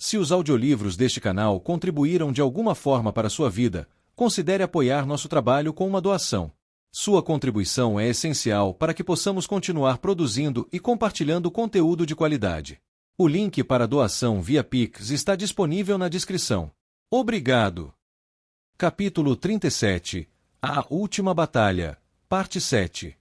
Se os audiolivros deste canal contribuíram de alguma forma para a sua vida, considere apoiar nosso trabalho com uma doação. Sua contribuição é essencial para que possamos continuar produzindo e compartilhando conteúdo de qualidade. O link para a doação via Pix está disponível na descrição. Obrigado! Capítulo 37 A Última Batalha, Parte 7.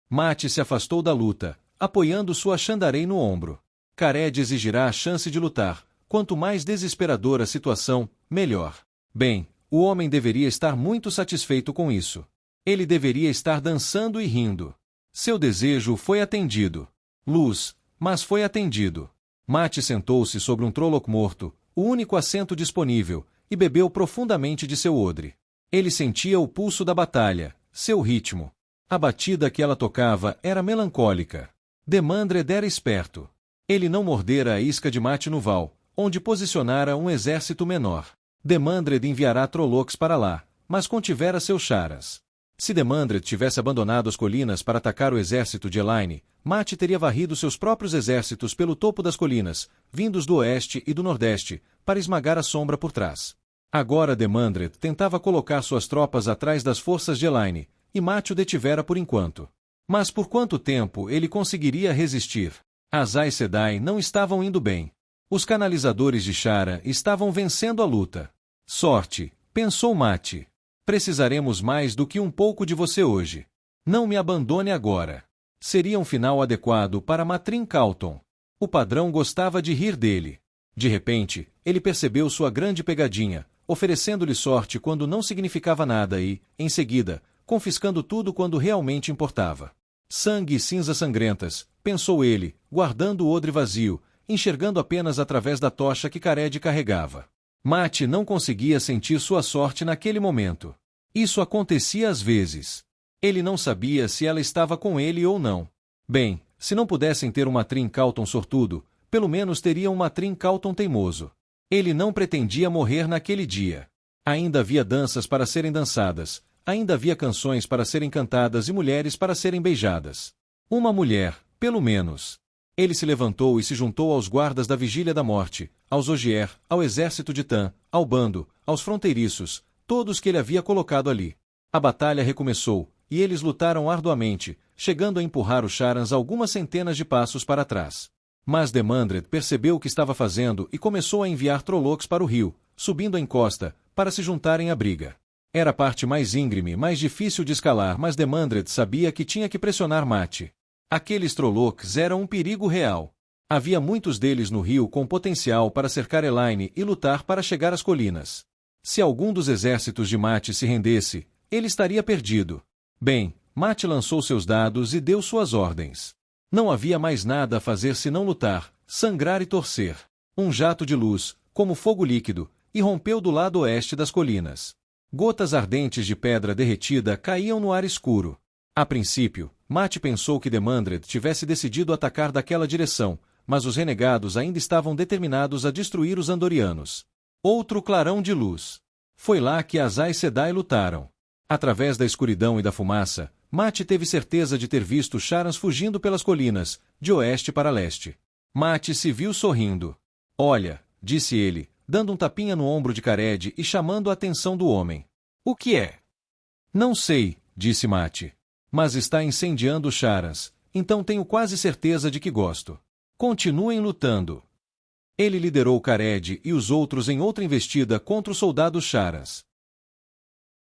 Mate se afastou da luta, apoiando sua Shandarei no ombro. Khared exigirá a chance de lutar. Quanto mais desesperadora a situação, melhor. Bem, o homem deveria estar muito satisfeito com isso. Ele deveria estar dançando e rindo. Seu desejo foi atendido. Luz, mas foi atendido. Mate sentou-se sobre um Trolloc morto, o único assento disponível, e bebeu profundamente de seu odre. Ele sentia o pulso da batalha, seu ritmo. A batida que ela tocava era melancólica. Demandred era esperto. Ele não mordera a isca de Mate no Val, onde posicionara um exército menor. Demandred enviará Trollocs para lá, mas contivera seus charas. Se Demandred tivesse abandonado as colinas para atacar o exército de Elaine, Mate teria varrido seus próprios exércitos pelo topo das colinas, vindos do oeste e do nordeste, para esmagar a sombra por trás. Agora Demandred tentava colocar suas tropas atrás das forças de Elaine, e Mate o detivera por enquanto. Mas por quanto tempo ele conseguiria resistir? As Aes Sedai não estavam indo bem. Os canalizadores de Chara estavam vencendo a luta. Sorte, pensou Mate. Precisaremos mais do que um pouco de você hoje. Não me abandone agora. Seria um final adequado para Matrim Calton. O padrão gostava de rir dele. De repente, ele percebeu sua grande pegadinha, oferecendo-lhe sorte quando não significava nada e, em seguida, confiscando tudo quando realmente importava. Sangue e cinzas sangrentas, pensou ele, guardando o odre vazio, enxergando apenas através da tocha que Khared carregava. Mate não conseguia sentir sua sorte naquele momento. Isso acontecia às vezes. Ele não sabia se ela estava com ele ou não. Bem, se não pudessem ter um Matrim Calton sortudo, pelo menos teriam um Matrim Calton teimoso. Ele não pretendia morrer naquele dia. Ainda havia danças para serem dançadas, ainda havia canções para serem cantadas e mulheres para serem beijadas. Uma mulher, pelo menos. Ele se levantou e se juntou aos guardas da Vigília da Morte, aos Ogier, ao exército de Tan, ao bando, aos fronteiriços, todos que ele havia colocado ali. A batalha recomeçou, e eles lutaram arduamente, chegando a empurrar os Charans algumas centenas de passos para trás. Mas Demandred percebeu o que estava fazendo e começou a enviar Trollocs para o rio, subindo a encosta, para se juntarem à briga. Era a parte mais íngreme, mais difícil de escalar, mas Demandred sabia que tinha que pressionar Mate. Aqueles Trollocs eram um perigo real. Havia muitos deles no rio com potencial para cercar Elaine e lutar para chegar às colinas. Se algum dos exércitos de Mate se rendesse, ele estaria perdido. Bem, Mate lançou seus dados e deu suas ordens. Não havia mais nada a fazer senão lutar, sangrar e torcer. Um jato de luz, como fogo líquido, irrompeu do lado oeste das colinas. Gotas ardentes de pedra derretida caíam no ar escuro. A princípio, Mate pensou que Demandred tivesse decidido atacar daquela direção, mas os renegados ainda estavam determinados a destruir os Andorianos. Outro clarão de luz. Foi lá que as Aes Sedai lutaram. Através da escuridão e da fumaça, Mate teve certeza de ter visto Charans fugindo pelas colinas, de oeste para leste. Mate se viu sorrindo. Olha, disse ele, dando um tapinha no ombro de Khared e chamando a atenção do homem. O que é? Não sei, disse Mate. Mas está incendiando os Charans, então tenho quase certeza de que gosto. Continuem lutando. Ele liderou Khared e os outros em outra investida contra os soldados Charans.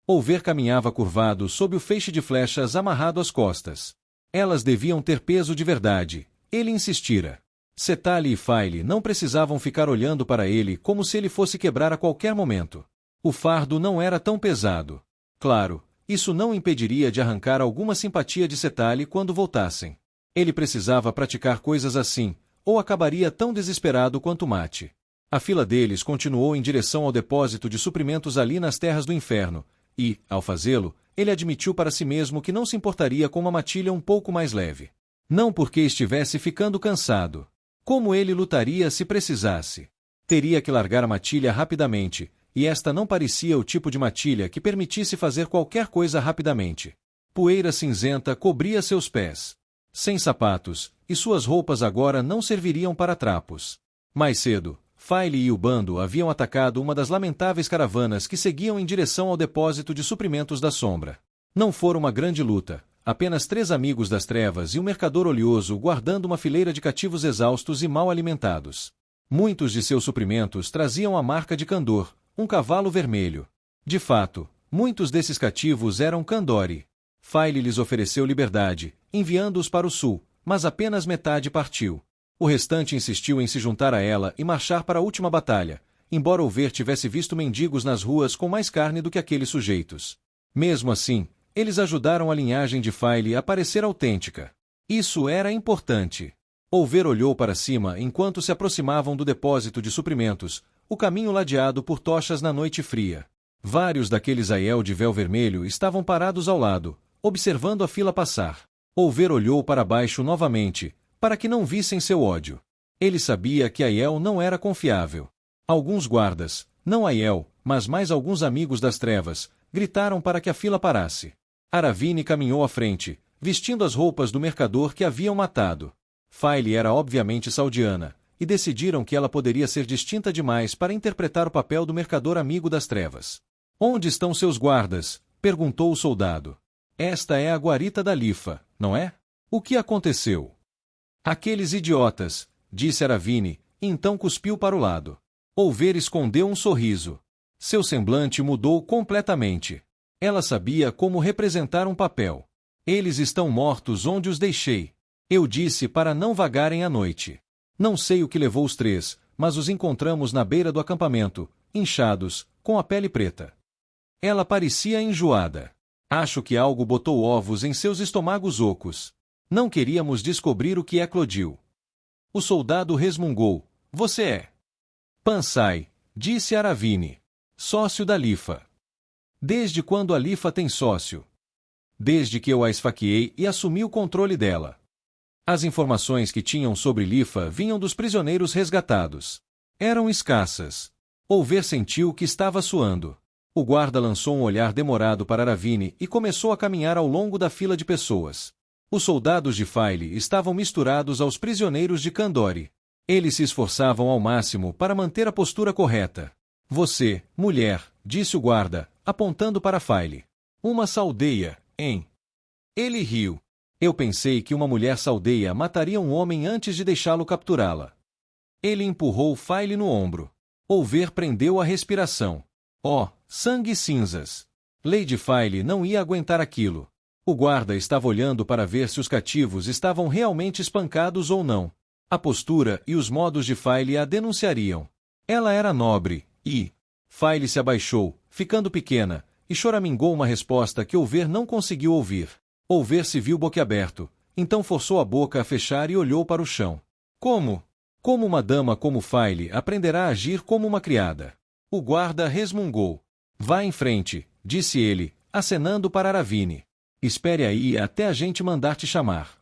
Olver caminhava curvado sob o feixe de flechas amarrado às costas. Elas deviam ter peso de verdade, ele insistira. Setali e Faile não precisavam ficar olhando para ele como se ele fosse quebrar a qualquer momento. O fardo não era tão pesado. Claro, isso não impediria de arrancar alguma simpatia de Setali quando voltassem. Ele precisava praticar coisas assim, ou acabaria tão desesperado quanto Mate. A fila deles continuou em direção ao depósito de suprimentos ali nas terras do inferno, e, ao fazê-lo, ele admitiu para si mesmo que não se importaria com uma matilha um pouco mais leve. Não porque estivesse ficando cansado. Como ele lutaria se precisasse? Teria que largar a matilha rapidamente, e esta não parecia o tipo de matilha que permitisse fazer qualquer coisa rapidamente. Poeira cinzenta cobria seus pés. Sem sapatos, e suas roupas agora não serviriam para trapos. Mais cedo, File e o bando haviam atacado uma das lamentáveis caravanas que seguiam em direção ao depósito de suprimentos da sombra. Não fora uma grande luta, apenas 3 amigos das trevas e um mercador oleoso guardando uma fileira de cativos exaustos e mal alimentados. Muitos de seus suprimentos traziam a marca de Kandor, um cavalo vermelho. De fato, muitos desses cativos eram Kandori. File lhes ofereceu liberdade, enviando-os para o sul, mas apenas metade partiu. O restante insistiu em se juntar a ela e marchar para a última batalha, embora Olver tivesse visto mendigos nas ruas com mais carne do que aqueles sujeitos. Mesmo assim, eles ajudaram a linhagem de File a parecer autêntica. Isso era importante. Olver olhou para cima enquanto se aproximavam do depósito de suprimentos, o caminho ladeado por tochas na noite fria. Vários daqueles Aiel de véu vermelho estavam parados ao lado, observando a fila passar. Olver olhou para baixo novamente, para que não vissem seu ódio. Ele sabia que Aiel não era confiável. Alguns guardas, não Aiel, mas mais alguns amigos das trevas, gritaram para que a fila parasse. Aravine caminhou à frente, vestindo as roupas do mercador que haviam matado. File era obviamente saudiana, e decidiram que ela poderia ser distinta demais para interpretar o papel do mercador amigo das trevas. Onde estão seus guardas? Perguntou o soldado. Esta é a guarita da Lifa, não é? O que aconteceu? Aqueles idiotas, disse Aravine, e então cuspiu para o lado. Olver escondeu um sorriso. Seu semblante mudou completamente. Ela sabia como representar um papel. Eles estão mortos onde os deixei. Eu disse para não vagarem à noite. Não sei o que levou os 3, mas os encontramos na beira do acampamento, inchados, com a pele preta. Ela parecia enjoada. Acho que algo botou ovos em seus estômagos ocos. Não queríamos descobrir o que é Clodil. O soldado resmungou. Você é Pansai, disse Aravine. Sócio da Lifa. Desde quando a Lifa tem sócio? Desde que eu a esfaqueei e assumi o controle dela. As informações que tinham sobre Lifa vinham dos prisioneiros resgatados. Eram escassas. Olver sentiu que estava suando. O guarda lançou um olhar demorado para Aravine e começou a caminhar ao longo da fila de pessoas. Os soldados de File estavam misturados aos prisioneiros de Kandori. Eles se esforçavam ao máximo para manter a postura correta. Você, mulher, disse o guarda, apontando para File. Uma saldeia, hein? Ele riu. Eu pensei que uma mulher saldeia mataria um homem antes de deixá-lo capturá-la. Ele empurrou File no ombro. Olver prendeu a respiração. Oh, sangue e cinzas! Lady File não ia aguentar aquilo. O guarda estava olhando para ver se os cativos estavam realmente espancados ou não. A postura e os modos de File a denunciariam. Ela era nobre, e... File se abaixou, ficando pequena, e choramingou uma resposta que Olver não conseguiu ouvir. Olver se viu boquiaberto, então forçou a boca a fechar e olhou para o chão. Como? Como uma dama como File aprenderá a agir como uma criada? O guarda resmungou. Vá em frente, disse ele, acenando para Aravine. Espere aí até a gente mandar te chamar.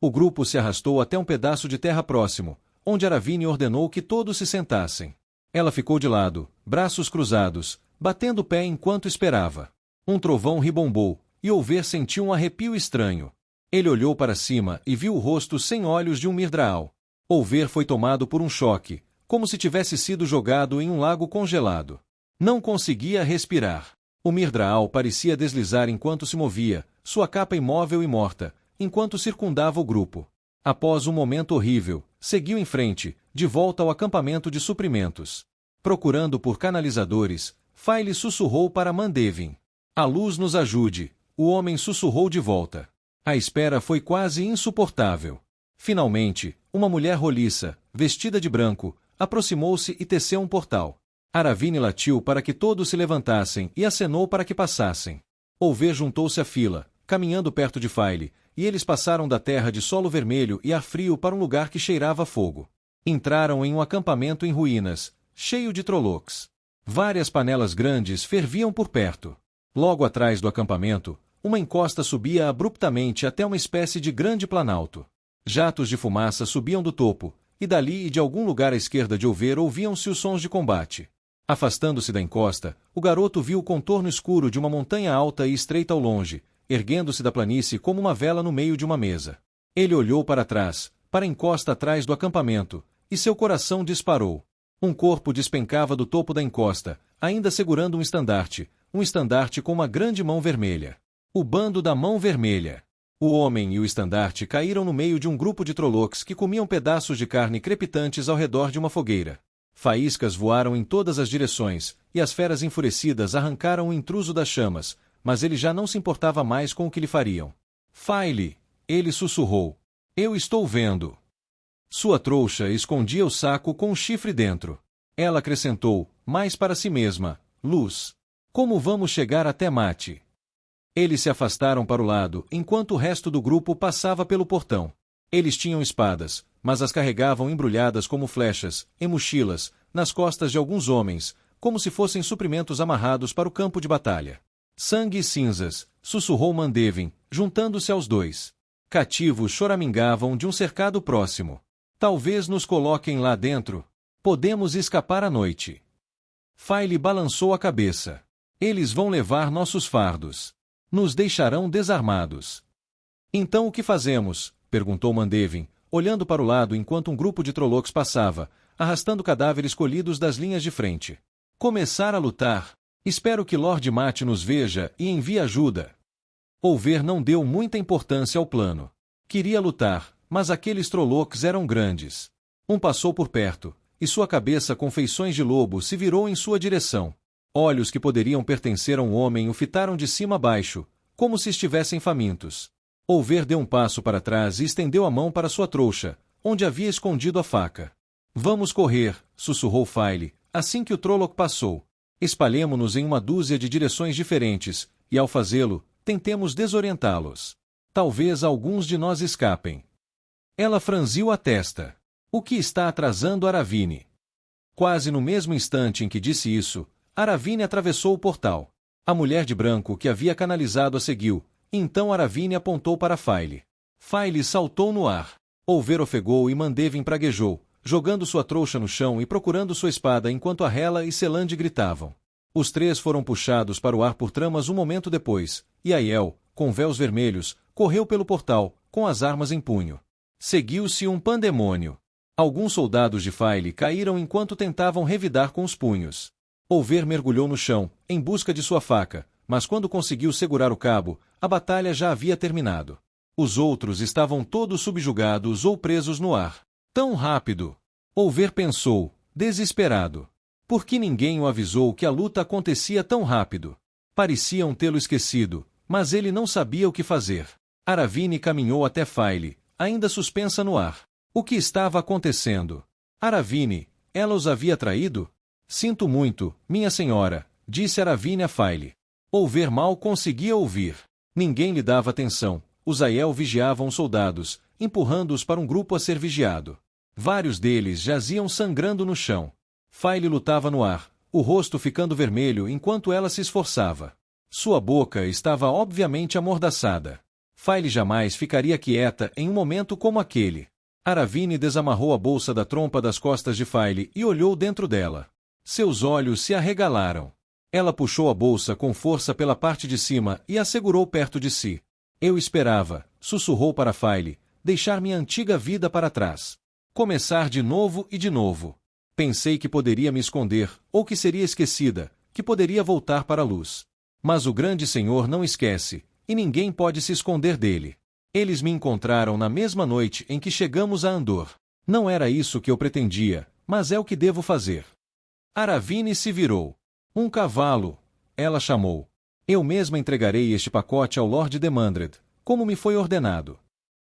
O grupo se arrastou até um pedaço de terra próximo, onde Aravine ordenou que todos se sentassem. Ela ficou de lado, braços cruzados, batendo o pé enquanto esperava. Um trovão ribombou, e Olver sentiu um arrepio estranho. Ele olhou para cima e viu o rosto sem olhos de um Mirdraal. Olver foi tomado por um choque, como se tivesse sido jogado em um lago congelado. Não conseguia respirar. O Mirdraal parecia deslizar enquanto se movia, sua capa imóvel e morta, enquanto circundava o grupo. Após um momento horrível, seguiu em frente, de volta ao acampamento de suprimentos. Procurando por canalizadores, File sussurrou para Mandevin. A luz nos ajude, o homem sussurrou de volta. A espera foi quase insuportável. Finalmente, uma mulher roliça, vestida de branco, aproximou-se e teceu um portal. Aravine latiu para que todos se levantassem e acenou para que passassem. Olver juntou-se à fila, caminhando perto de File, e eles passaram da terra de solo vermelho e ar frio para um lugar que cheirava a fogo. Entraram em um acampamento em ruínas, cheio de Trollocs. Várias panelas grandes ferviam por perto. Logo atrás do acampamento, uma encosta subia abruptamente até uma espécie de grande planalto. Jatos de fumaça subiam do topo, e dali e de algum lugar à esquerda de Olver ouviam-se os sons de combate. Afastando-se da encosta, o garoto viu o contorno escuro de uma montanha alta e estreita ao longe, erguendo-se da planície como uma vela no meio de uma mesa. Ele olhou para trás, para a encosta atrás do acampamento, e seu coração disparou. Um corpo despencava do topo da encosta, ainda segurando um estandarte com uma grande mão vermelha. O bando da mão vermelha. O homem e o estandarte caíram no meio de um grupo de Trollocs que comiam pedaços de carne crepitantes ao redor de uma fogueira. Faíscas voaram em todas as direções, e as feras enfurecidas arrancaram o intruso das chamas, mas ele já não se importava mais com o que lhe fariam. File! Ele sussurrou. Eu estou vendo. Sua trouxa escondia o saco com um chifre dentro. Ela acrescentou, mais para si mesma, Luz. Como vamos chegar até Mate? Eles se afastaram para o lado, enquanto o resto do grupo passava pelo portão. Eles tinham espadas, mas as carregavam embrulhadas como flechas, em mochilas, nas costas de alguns homens, como se fossem suprimentos amarrados para o campo de batalha. Sangue e cinzas, sussurrou Mandevin, juntando-se aos dois. Cativos choramingavam de um cercado próximo. Talvez nos coloquem lá dentro. Podemos escapar à noite. File balançou a cabeça. Eles vão levar nossos fardos. Nos deixarão desarmados. Então o que fazemos? Perguntou Mandevin, olhando para o lado enquanto um grupo de Trollocs passava, arrastando cadáveres colhidos das linhas de frente. Começar a lutar. Espero que Lord Mate nos veja e envie ajuda. Olver não deu muita importância ao plano. Queria lutar, mas aqueles Trollocs eram grandes. Um passou por perto, e sua cabeça com feições de lobo se virou em sua direção. Olhos que poderiam pertencer a um homem o fitaram de cima a baixo, como se estivessem famintos. Olver deu um passo para trás e estendeu a mão para sua trouxa, onde havia escondido a faca. Vamos correr, sussurrou File, assim que o Trolloc passou. Espalhemo-nos em uma dúzia de direções diferentes, e ao fazê-lo, tentemos desorientá-los. Talvez alguns de nós escapem. Ela franziu a testa. O que está atrasando Aravine? Quase no mesmo instante em que disse isso, Aravine atravessou o portal. A mulher de branco que havia canalizado a seguiu, e então Aravine apontou para File. File saltou no ar. Olver ofegou e Mandevin praguejou, jogando sua trouxa no chão e procurando sua espada enquanto Arrela e Selande gritavam. Os três foram puxados para o ar por tramas um momento depois, e Aiel, com véus vermelhos, correu pelo portal, com as armas em punho. Seguiu-se um pandemônio. Alguns soldados de File caíram enquanto tentavam revidar com os punhos. Olver mergulhou no chão, em busca de sua faca, mas quando conseguiu segurar o cabo, a batalha já havia terminado. Os outros estavam todos subjugados ou presos no ar. Tão rápido! Olver pensou, desesperado. Por que ninguém o avisou que a luta acontecia tão rápido? Pareciam tê-lo esquecido, mas ele não sabia o que fazer. Aravine caminhou até File, ainda suspensa no ar. O que estava acontecendo? Aravine, ela os havia traído? Sinto muito, minha senhora, disse Aravine a File. Olver mal conseguia ouvir. Ninguém lhe dava atenção. Os Aiel vigiavam os soldados, empurrando-os para um grupo a ser vigiado. Vários deles jaziam sangrando no chão. File lutava no ar, o rosto ficando vermelho enquanto ela se esforçava. Sua boca estava obviamente amordaçada. File jamais ficaria quieta em um momento como aquele. Aravine desamarrou a bolsa da trompa das costas de File e olhou dentro dela. Seus olhos se arregalaram. Ela puxou a bolsa com força pela parte de cima e a segurou perto de si. Eu esperava, sussurrou para File, deixar minha antiga vida para trás. Começar de novo e de novo. Pensei que poderia me esconder, ou que seria esquecida, que poderia voltar para a luz. Mas o grande Senhor não esquece, e ninguém pode se esconder dele. Eles me encontraram na mesma noite em que chegamos a Andor. Não era isso que eu pretendia, mas é o que devo fazer. Aravine se virou. Um cavalo, ela chamou. Eu mesma entregarei este pacote ao Lord Demandred, como me foi ordenado.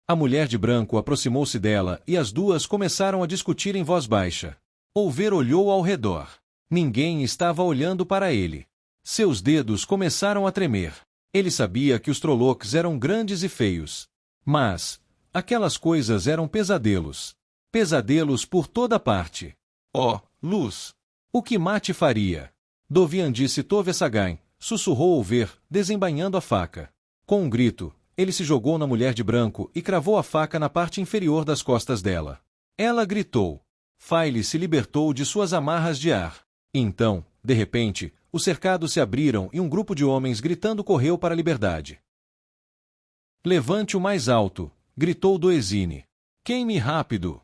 A mulher de branco aproximou-se dela e as duas começaram a discutir em voz baixa. Olver olhou ao redor. Ninguém estava olhando para ele. Seus dedos começaram a tremer. Ele sabia que os Trollocs eram grandes e feios. Mas aquelas coisas eram pesadelos. Pesadelos por toda parte. Oh, Luz! O que Mate faria? Dovian disse Tovessagain, sussurrou Olver, desembainhando a faca. Com um grito, ele se jogou na mulher de branco e cravou a faca na parte inferior das costas dela. Ela gritou. File se libertou de suas amarras de ar. Então, de repente, os cercados se abriram e um grupo de homens gritando correu para a liberdade. Levante o mais alto, gritou Doezine. Queime rápido.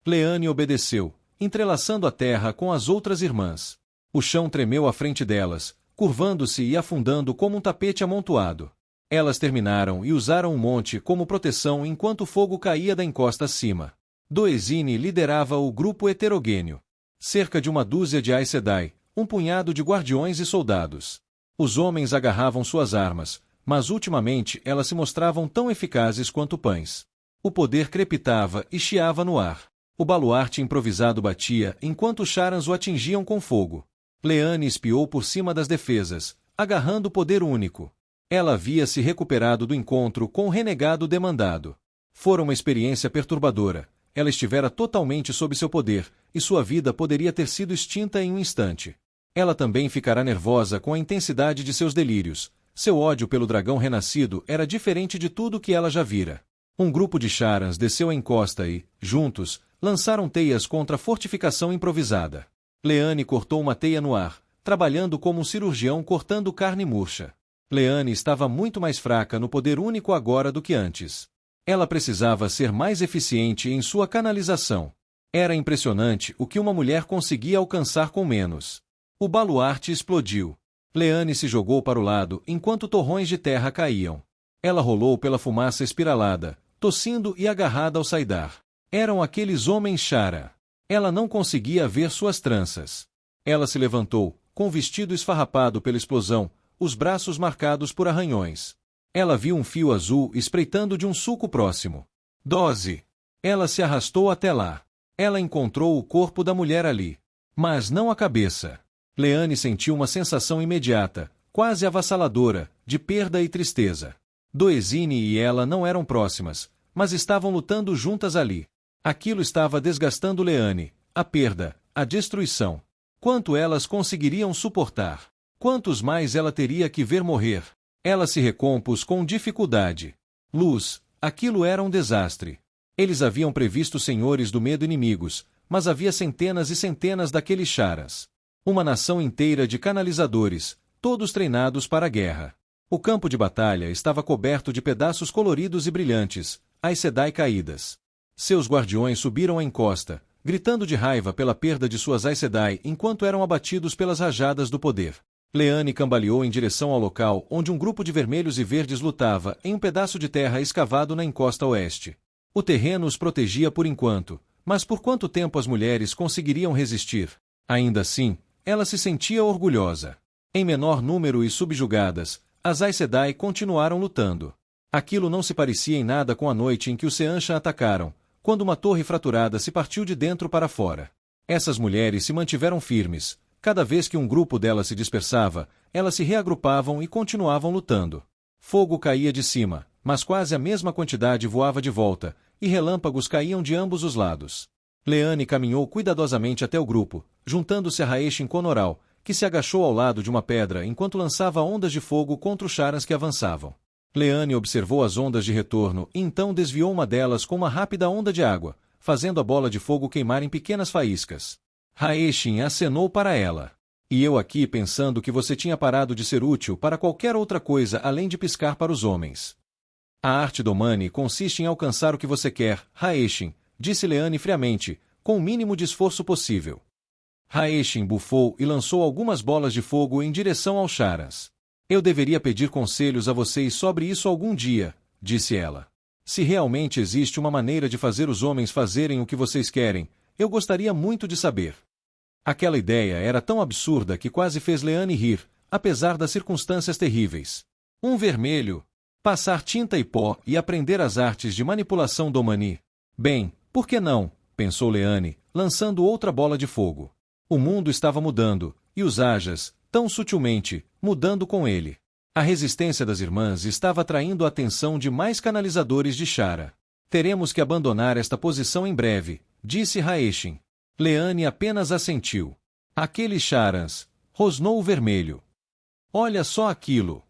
Leane obedeceu, entrelaçando a terra com as outras irmãs. O chão tremeu à frente delas, curvando-se e afundando como um tapete amontoado. Elas terminaram e usaram o monte como proteção enquanto o fogo caía da encosta acima. Doezine liderava o grupo heterogêneo. Cerca de uma dúzia de Aes Sedai, um punhado de guardiões e soldados. Os homens agarravam suas armas, mas ultimamente elas se mostravam tão eficazes quanto pães. O poder crepitava e chiava no ar. O baluarte improvisado batia enquanto os Charans o atingiam com fogo. Leane espiou por cima das defesas, agarrando o poder único. Ela havia se recuperado do encontro com o renegado demandado. Fora uma experiência perturbadora. Ela estivera totalmente sob seu poder, e sua vida poderia ter sido extinta em um instante. Ela também ficará nervosa com a intensidade de seus delírios. Seu ódio pelo dragão renascido era diferente de tudo que ela já vira. Um grupo de Charans desceu a encosta e, juntos, lançaram teias contra a fortificação improvisada. Leane cortou uma teia no ar, trabalhando como um cirurgião cortando carne murcha. Leane estava muito mais fraca no poder único agora do que antes. Ela precisava ser mais eficiente em sua canalização. Era impressionante o que uma mulher conseguia alcançar com menos. O baluarte explodiu. Leane se jogou para o lado enquanto torrões de terra caíam. Ela rolou pela fumaça espiralada, tossindo e agarrada ao saidar. Eram aqueles homens Chara. Ela não conseguia ver suas tranças. Ela se levantou, com o vestido esfarrapado pela explosão, os braços marcados por arranhões. Ela viu um fio azul espreitando de um sulco próximo. Dose! Ela se arrastou até lá. Ela encontrou o corpo da mulher ali. Mas não a cabeça. Leane sentiu uma sensação imediata, quase avassaladora, de perda e tristeza. Doezine e ela não eram próximas, mas estavam lutando juntas ali. Aquilo estava desgastando Leane, a perda, a destruição. Quanto elas conseguiriam suportar? Quantos mais ela teria que ver morrer? Ela se recompôs com dificuldade. Luz, aquilo era um desastre. Eles haviam previsto senhores do medo inimigos, mas havia centenas e centenas daqueles Charas. Uma nação inteira de canalizadores, todos treinados para a guerra. O campo de batalha estava coberto de pedaços coloridos e brilhantes, Aes Sedai caídas. Seus guardiões subiram a encosta, gritando de raiva pela perda de suas Aes Sedai enquanto eram abatidos pelas rajadas do poder. Leane cambaleou em direção ao local onde um grupo de vermelhos e verdes lutava em um pedaço de terra escavado na encosta oeste. O terreno os protegia por enquanto, mas por quanto tempo as mulheres conseguiriam resistir? Ainda assim, ela se sentia orgulhosa. Em menor número e subjugadas, as Aes Sedai continuaram lutando. Aquilo não se parecia em nada com a noite em que os Seanchan atacaram, quando uma torre fraturada se partiu de dentro para fora. Essas mulheres se mantiveram firmes. Cada vez que um grupo delas se dispersava, elas se reagrupavam e continuavam lutando. Fogo caía de cima, mas quase a mesma quantidade voava de volta, e relâmpagos caíam de ambos os lados. Leane caminhou cuidadosamente até o grupo, juntando-se a Haeshin Konoral, que se agachou ao lado de uma pedra enquanto lançava ondas de fogo contra os Charans que avançavam. Leane observou as ondas de retorno e então desviou uma delas com uma rápida onda de água, fazendo a bola de fogo queimar em pequenas faíscas. Haeshin acenou para ela. E eu aqui pensando que você tinha parado de ser útil para qualquer outra coisa além de piscar para os homens. A arte Domani consiste em alcançar o que você quer, Haeshin, disse Leane friamente, com o mínimo de esforço possível. Haeshin bufou e lançou algumas bolas de fogo em direção aos Charans. Eu deveria pedir conselhos a vocês sobre isso algum dia, disse ela. Se realmente existe uma maneira de fazer os homens fazerem o que vocês querem, eu gostaria muito de saber. Aquela ideia era tão absurda que quase fez Leane rir, apesar das circunstâncias terríveis. Um vermelho, passar tinta e pó e aprender as artes de manipulação Domani. Bem, por que não? Pensou Leane, lançando outra bola de fogo. O mundo estava mudando, e os Ajas, tão sutilmente, mudando com ele. A resistência das irmãs estava atraindo a atenção de mais canalizadores de Chara. Teremos que abandonar esta posição em breve, disse Haeshin. Leane apenas assentiu. Aqueles Charans, rosnou o vermelho. Olha só aquilo.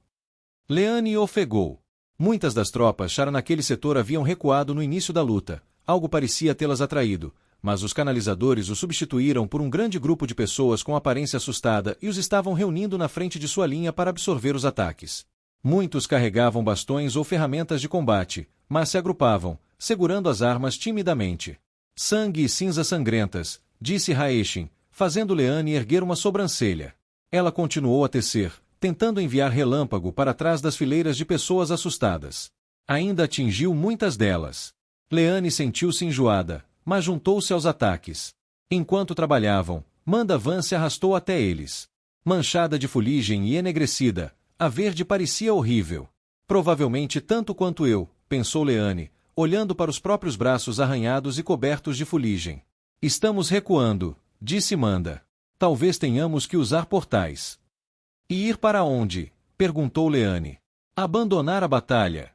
Leane ofegou. Muitas das tropas Chara naquele setor haviam recuado no início da luta. Algo parecia tê-las atraído, mas os canalizadores os substituíram por um grande grupo de pessoas com aparência assustada e os estavam reunindo na frente de sua linha para absorver os ataques. Muitos carregavam bastões ou ferramentas de combate, mas se agrupavam, segurando as armas timidamente. Sangue e cinzas sangrentas, disse Haeshin, fazendo Leane erguer uma sobrancelha. Ela continuou a tecer, tentando enviar relâmpago para trás das fileiras de pessoas assustadas. Ainda atingiu muitas delas. Leane sentiu-se enjoada, mas juntou-se aos ataques. Enquanto trabalhavam, Manda Van se arrastou até eles. Manchada de fuligem e enegrecida, a verde parecia horrível. Provavelmente tanto quanto eu, pensou Leane, olhando para os próprios braços arranhados e cobertos de fuligem. Estamos recuando, disse Manda. Talvez tenhamos que usar portais. E ir para onde? Perguntou Leane. Abandonar a batalha.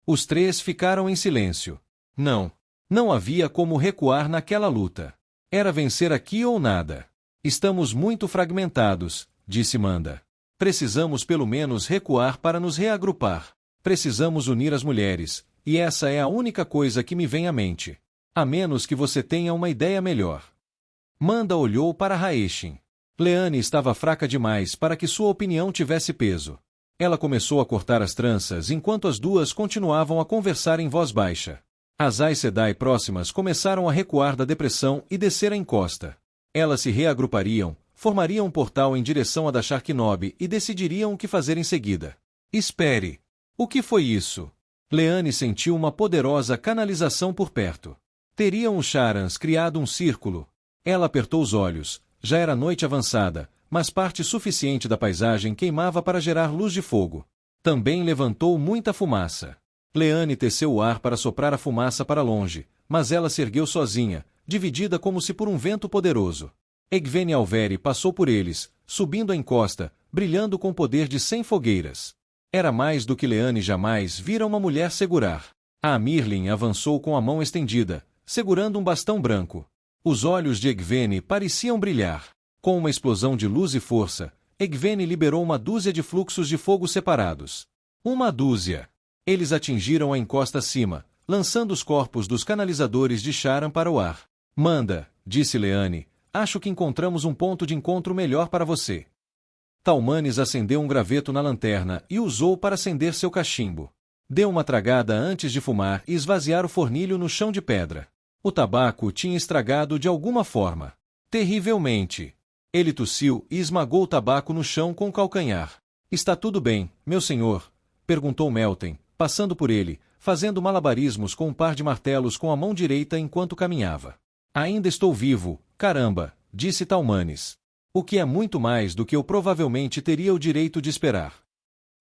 Os três ficaram em silêncio. Não havia como recuar naquela luta. Era vencer aqui ou nada. Estamos muito fragmentados, disse Manda. Precisamos pelo menos recuar para nos reagrupar. Precisamos unir as mulheres, e essa é a única coisa que me vem à mente. A menos que você tenha uma ideia melhor. Manda olhou para Haeshin. Leane estava fraca demais para que sua opinião tivesse peso. Ela começou a cortar as tranças enquanto as duas continuavam a conversar em voz baixa. As Aes Sedai próximas começaram a recuar da depressão e descer a encosta. Elas se reagrupariam, formariam um portal em direção a Dashar Kenobi e decidiriam o que fazer em seguida. Espere! O que foi isso? Leane sentiu uma poderosa canalização por perto. Teriam os Sharans criado um círculo? Ela apertou os olhos. Já era noite avançada, mas parte suficiente da paisagem queimava para gerar luz de fogo. Também levantou muita fumaça. Leane teceu o ar para soprar a fumaça para longe, mas ela se ergueu sozinha, dividida como se por um vento poderoso. Egwene Alveri passou por eles, subindo a encosta, brilhando com o poder de 100 fogueiras. Era mais do que Leane jamais vira uma mulher segurar. A Amirlin avançou com a mão estendida, segurando um bastão branco. Os olhos de Egwene pareciam brilhar. Com uma explosão de luz e força, Egwene liberou uma dúzia de fluxos de fogo separados. Uma dúzia. Eles atingiram a encosta acima, lançando os corpos dos canalizadores de Sharan para o ar. Manda, disse Leane, acho que encontramos um ponto de encontro melhor para você. Talmanes acendeu um graveto na lanterna e usou para acender seu cachimbo. Deu uma tragada antes de fumar e esvaziar o fornilho no chão de pedra. O tabaco tinha estragado de alguma forma. Terrivelmente. Ele tossiu e esmagou o tabaco no chão com o calcanhar. Está tudo bem, meu senhor? Perguntou Melten, passando por ele, fazendo malabarismos com um par de martelos com a mão direita enquanto caminhava. Ainda estou vivo, caramba, disse Talmanes. O que é muito mais do que eu provavelmente teria o direito de esperar.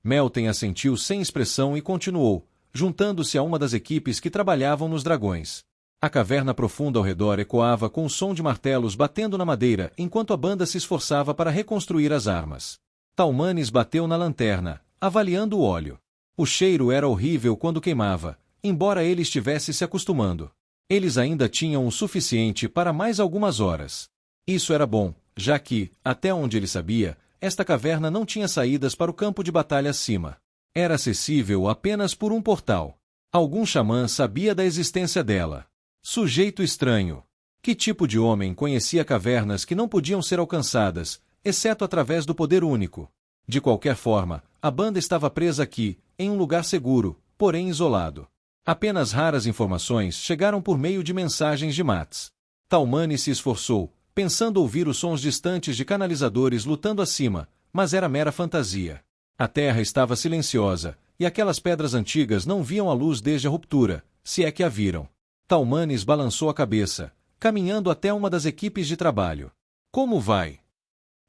Melten assentiu sem expressão e continuou, juntando-se a uma das equipes que trabalhavam nos dragões. A caverna profunda ao redor ecoava com o som de martelos batendo na madeira enquanto a banda se esforçava para reconstruir as armas. Talmanes bateu na lanterna, avaliando o óleo. O cheiro era horrível quando queimava, embora ele estivesse se acostumando. Eles ainda tinham o suficiente para mais algumas horas. Isso era bom, já que, até onde ele sabia, esta caverna não tinha saídas para o campo de batalha acima. Era acessível apenas por um portal. Algum xamã sabia da existência dela. Sujeito estranho. Que tipo de homem conhecia cavernas que não podiam ser alcançadas, exceto através do poder único? De qualquer forma, a banda estava presa aqui, em um lugar seguro, porém isolado. Apenas raras informações chegaram por meio de mensagens de Mats. Talmanes se esforçou, pensando ouvir os sons distantes de canalizadores lutando acima, mas era mera fantasia. A terra estava silenciosa, e aquelas pedras antigas não viam a luz desde a ruptura, se é que a viram. Talmanes balançou a cabeça, caminhando até uma das equipes de trabalho. Como vai?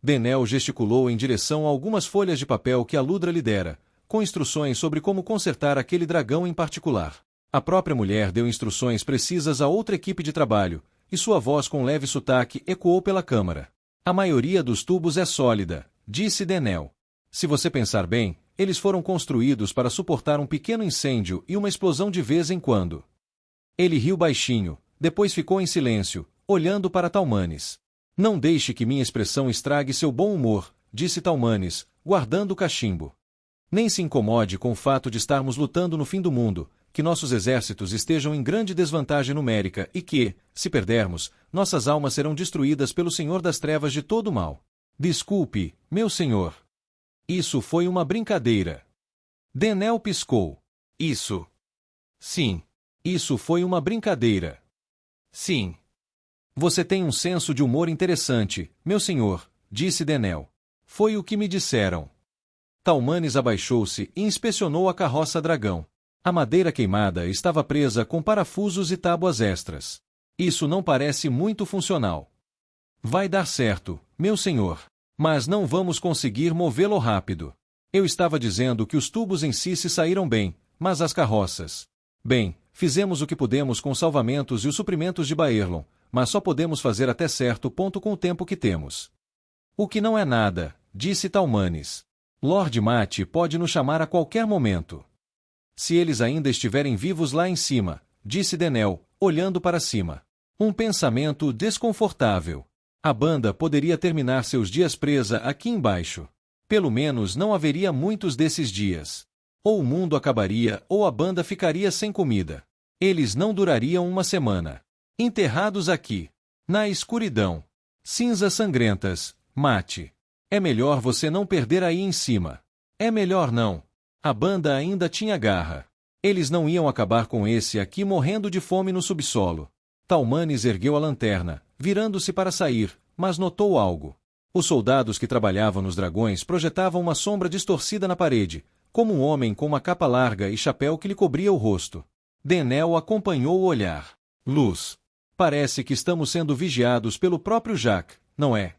Denel gesticulou em direção a algumas folhas de papel que a Ludra lhe dera, com instruções sobre como consertar aquele dragão em particular. A própria mulher deu instruções precisas a outra equipe de trabalho, e sua voz com leve sotaque ecoou pela câmara. A maioria dos tubos é sólida, disse Denel. Se você pensar bem, eles foram construídos para suportar um pequeno incêndio e uma explosão de vez em quando. Ele riu baixinho, depois ficou em silêncio, olhando para Talmanes. Não deixe que minha expressão estrague seu bom humor, disse Talmanes, guardando o cachimbo. Nem se incomode com o fato de estarmos lutando no fim do mundo, que nossos exércitos estejam em grande desvantagem numérica e que, se perdermos, nossas almas serão destruídas pelo Senhor das Trevas de todo o mal. Desculpe, meu senhor. Isso foi uma brincadeira. Denel piscou. Isso. Sim. Isso foi uma brincadeira. Sim. Você tem um senso de humor interessante, meu senhor, disse Denel. Foi o que me disseram. Talmanes abaixou-se e inspecionou a carroça dragão. A madeira queimada estava presa com parafusos e tábuas extras. Isso não parece muito funcional. Vai dar certo, meu senhor. Mas não vamos conseguir movê-lo rápido. Eu estava dizendo que os tubos em si se saíram bem, mas as carroças... Bem, fizemos o que pudemos com os salvamentos e os suprimentos de Baerlon, mas só podemos fazer até certo ponto com o tempo que temos. O que não é nada, disse Talmanes. Lord Mate pode nos chamar a qualquer momento. Se eles ainda estiverem vivos lá em cima, disse Denel, olhando para cima. Um pensamento desconfortável. A banda poderia terminar seus dias presa aqui embaixo. Pelo menos não haveria muitos desses dias. Ou o mundo acabaria ou a banda ficaria sem comida. Eles não durariam uma semana. Enterrados aqui. Na escuridão. Cinzas sangrentas, Mate. É melhor você não perder aí em cima. É melhor não. A banda ainda tinha garra. Eles não iam acabar com esse aqui morrendo de fome no subsolo. Talmanes ergueu a lanterna, virando-se para sair, mas notou algo. Os soldados que trabalhavam nos dragões projetavam uma sombra distorcida na parede, como um homem com uma capa larga e chapéu que lhe cobria o rosto. Denel acompanhou o olhar. Luz. Parece que estamos sendo vigiados pelo próprio Jacques, não é?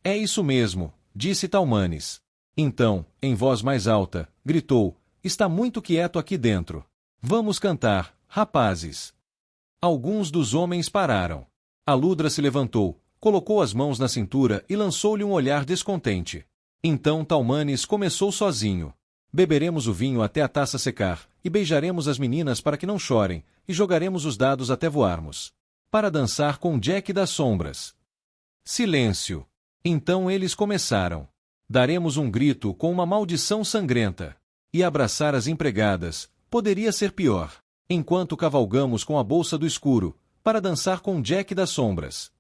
É isso mesmo, disse Talmanes. Então, em voz mais alta, gritou, está muito quieto aqui dentro. Vamos cantar, rapazes. Alguns dos homens pararam. A Ludra se levantou, colocou as mãos na cintura e lançou-lhe um olhar descontente. Então Talmanes começou sozinho. Beberemos o vinho até a taça secar, e beijaremos as meninas para que não chorem, e jogaremos os dados até voarmos. Para dançar com Jack das sombras. Silêncio. Então eles começaram. Daremos um grito com uma maldição sangrenta. E abraçar as empregadas, poderia ser pior. Enquanto cavalgamos com a bolsa do escuro, para dançar com Jack das sombras.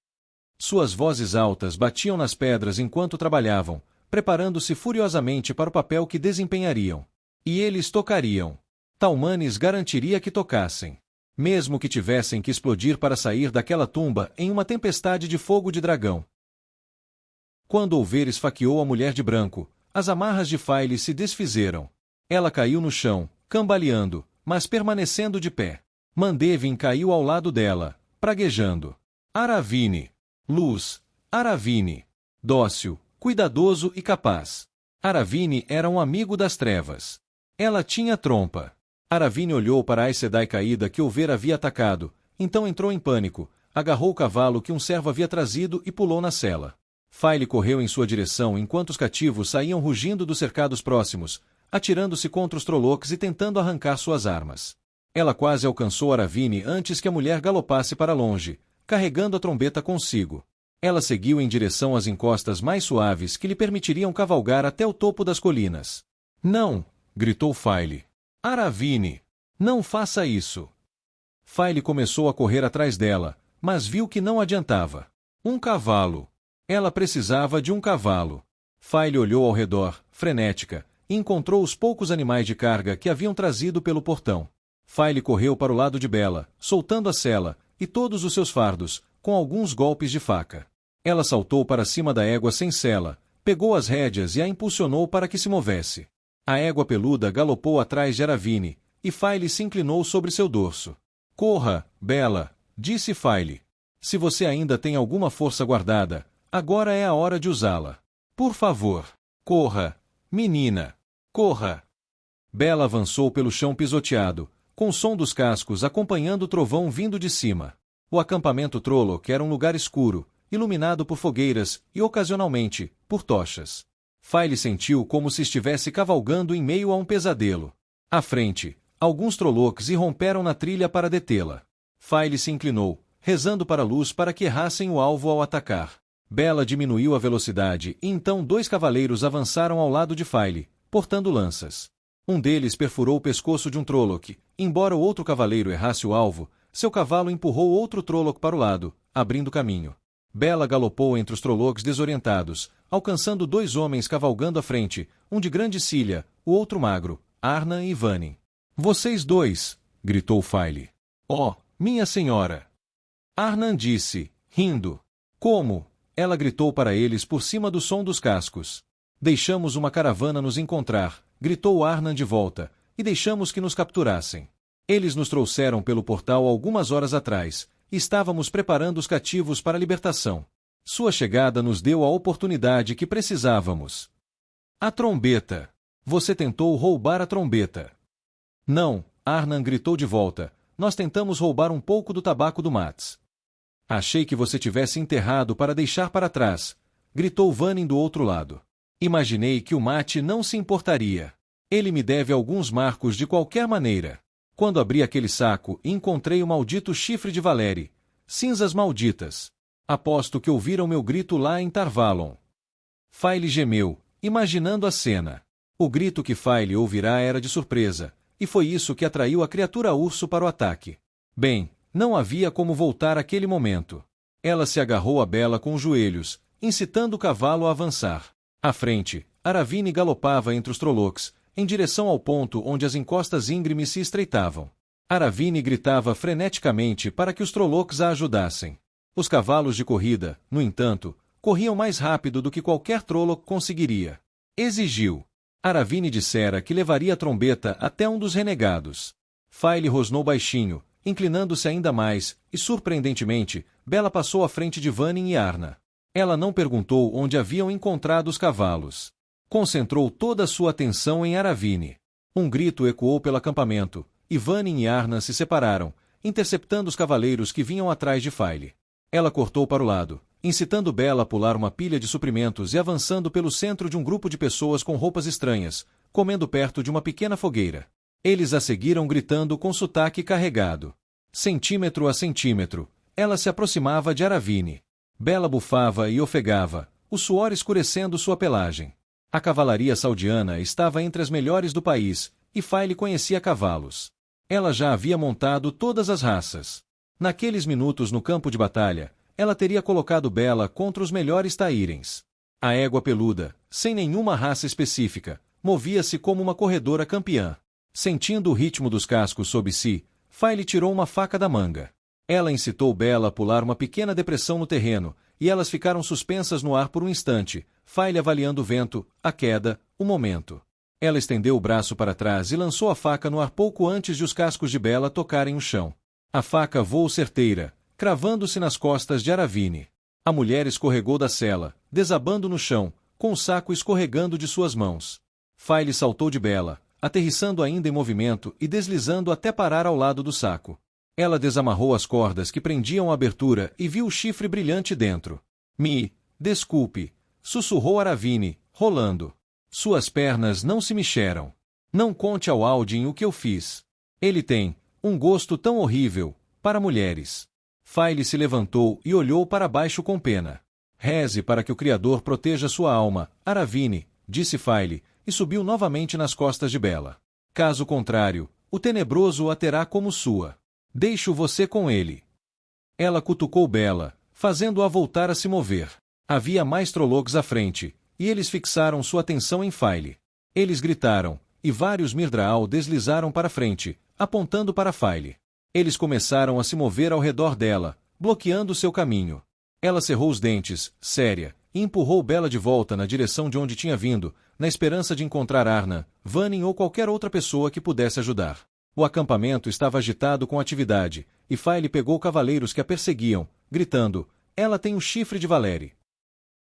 Suas vozes altas batiam nas pedras enquanto trabalhavam, preparando-se furiosamente para o papel que desempenhariam. E eles tocariam. Talmanes garantiria que tocassem. Mesmo que tivessem que explodir para sair daquela tumba em uma tempestade de fogo de dragão. Quando Olver esfaqueou a mulher de branco, as amarras de Faile se desfizeram. Ela caiu no chão, cambaleando, mas permanecendo de pé. Mandevin caiu ao lado dela, praguejando. Aravine. Luz. Aravine. Dócil, cuidadoso e capaz. Aravine era um amigo das trevas. Ela tinha trompa. Aravine olhou para a Aes Sedai caída que Olver havia atacado, então entrou em pânico, agarrou o cavalo que um servo havia trazido e pulou na sela. Faile correu em sua direção enquanto os cativos saíam rugindo dos cercados próximos, atirando-se contra os Trollocs e tentando arrancar suas armas. Ela quase alcançou Aravine antes que a mulher galopasse para longe, carregando a trombeta consigo. Ela seguiu em direção às encostas mais suaves que lhe permitiriam cavalgar até o topo das colinas. Não! Gritou Faile. Aravine! Não faça isso! Faile começou a correr atrás dela, mas viu que não adiantava. Um cavalo! Ela precisava de um cavalo. Faile olhou ao redor, frenética, e encontrou os poucos animais de carga que haviam trazido pelo portão. Faile correu para o lado de Bela, soltando a sela, e todos os seus fardos, com alguns golpes de faca. Ela saltou para cima da égua sem sela, pegou as rédeas e a impulsionou para que se movesse. A égua peluda galopou atrás de Aravine, e Faile se inclinou sobre seu dorso. Corra, Bela, disse Faile. Se você ainda tem alguma força guardada, agora é a hora de usá-la. Por favor, corra, menina, corra. Bela avançou pelo chão pisoteado, com o som dos cascos acompanhando o trovão vindo de cima. O acampamento Trolloc era um lugar escuro, iluminado por fogueiras e, ocasionalmente, por tochas. Faile sentiu como se estivesse cavalgando em meio a um pesadelo. À frente, alguns Trollocs irromperam na trilha para detê-la. Faile se inclinou, rezando para a luz para que errassem o alvo ao atacar. Bela diminuiu a velocidade e então 2 cavaleiros avançaram ao lado de Faile, portando lanças. Um deles perfurou o pescoço de um Trolloc. Embora o outro cavaleiro errasse o alvo, seu cavalo empurrou outro Trolloc para o lado, abrindo caminho. Bela galopou entre os Trollocs desorientados, alcançando 2 homens cavalgando à frente, um de grande cilha, o outro magro, Arnan e Vanin. Vocês 2! Gritou Faile. Oh, minha senhora! Arnan disse, rindo. Como? Ela gritou para eles por cima do som dos cascos. Deixamos uma caravana nos encontrar, gritou Arnan de volta, e deixamos que nos capturassem. Eles nos trouxeram pelo portal algumas horas atrás, e estávamos preparando os cativos para a libertação. Sua chegada nos deu a oportunidade que precisávamos. A trombeta. Você tentou roubar a trombeta. Não, Arnan gritou de volta. Nós tentamos roubar um pouco do tabaco do Mats. Achei que você tivesse enterrado para deixar para trás, gritou Vanin do outro lado. Imaginei que o Mate não se importaria. Ele me deve alguns marcos de qualquer maneira. Quando abri aquele saco, encontrei o maldito chifre de Valeri. Cinzas malditas. Aposto que ouviram meu grito lá em Tarvalon. Faile gemeu, imaginando a cena. O grito que Faile ouvirá era de surpresa, e foi isso que atraiu a criatura urso para o ataque. Bem, não havia como voltar àquele momento. Ela se agarrou a Bela com os joelhos, incitando o cavalo a avançar. À frente, Aravine galopava entre os Trollocs, em direção ao ponto onde as encostas íngremes se estreitavam. Aravine gritava freneticamente para que os Trollocs a ajudassem. Os cavalos de corrida, no entanto, corriam mais rápido do que qualquer Trolloc conseguiria. Exigiu. Aravine dissera que levaria a trombeta até um dos renegados. Faile rosnou baixinho, inclinando-se ainda mais, e surpreendentemente, Bela passou à frente de Vanin e Arna. Ela não perguntou onde haviam encontrado os cavalos. Concentrou toda a sua atenção em Aravine. Um grito ecoou pelo acampamento, e Vanin e Arna se separaram, interceptando os cavaleiros que vinham atrás de Faile. Ela cortou para o lado, incitando Bela a pular uma pilha de suprimentos e avançando pelo centro de um grupo de pessoas com roupas estranhas, comendo perto de uma pequena fogueira. Eles a seguiram gritando com sotaque carregado. Centímetro a centímetro, ela se aproximava de Aravine. Bela bufava e ofegava, o suor escurecendo sua pelagem. A cavalaria saudiana estava entre as melhores do país, e Faile conhecia cavalos. Ela já havia montado todas as raças. Naqueles minutos no campo de batalha, ela teria colocado Bela contra os melhores taírens. A égua peluda, sem nenhuma raça específica, movia-se como uma corredora campeã. Sentindo o ritmo dos cascos sob si, Faile tirou uma faca da manga. Ela incitou Bela a pular uma pequena depressão no terreno, e elas ficaram suspensas no ar por um instante, Faile avaliando o vento, a queda, o momento. Ela estendeu o braço para trás e lançou a faca no ar pouco antes de os cascos de Bela tocarem o chão. A faca voou certeira, cravando-se nas costas de Aravine. A mulher escorregou da sela, desabando no chão, com o saco escorregando de suas mãos. Faile saltou de Bela, aterrissando ainda em movimento e deslizando até parar ao lado do saco. Ela desamarrou as cordas que prendiam a abertura e viu o chifre brilhante dentro. Desculpe, sussurrou Aravine, rolando. Suas pernas não se mexeram. Não conte ao Aldin o que eu fiz. Ele tem um gosto tão horrível para mulheres. Faile se levantou e olhou para baixo com pena. Reze para que o Criador proteja sua alma, Aravine, disse Faile, e subiu novamente nas costas de Bela. Caso contrário, o tenebroso a terá como sua. Deixo você com ele. Ela cutucou Bela, fazendo-a voltar a se mover. Havia mais Trollocs à frente, e eles fixaram sua atenção em Faile. Eles gritaram, e vários Mirdraal deslizaram para frente, apontando para Faile. Eles começaram a se mover ao redor dela, bloqueando seu caminho. Ela cerrou os dentes, séria, e empurrou Bela de volta na direção de onde tinha vindo, na esperança de encontrar Arna, Vanin ou qualquer outra pessoa que pudesse ajudar. O acampamento estava agitado com atividade, e Faile pegou cavaleiros que a perseguiam, gritando, ela tem o chifre de Valeri.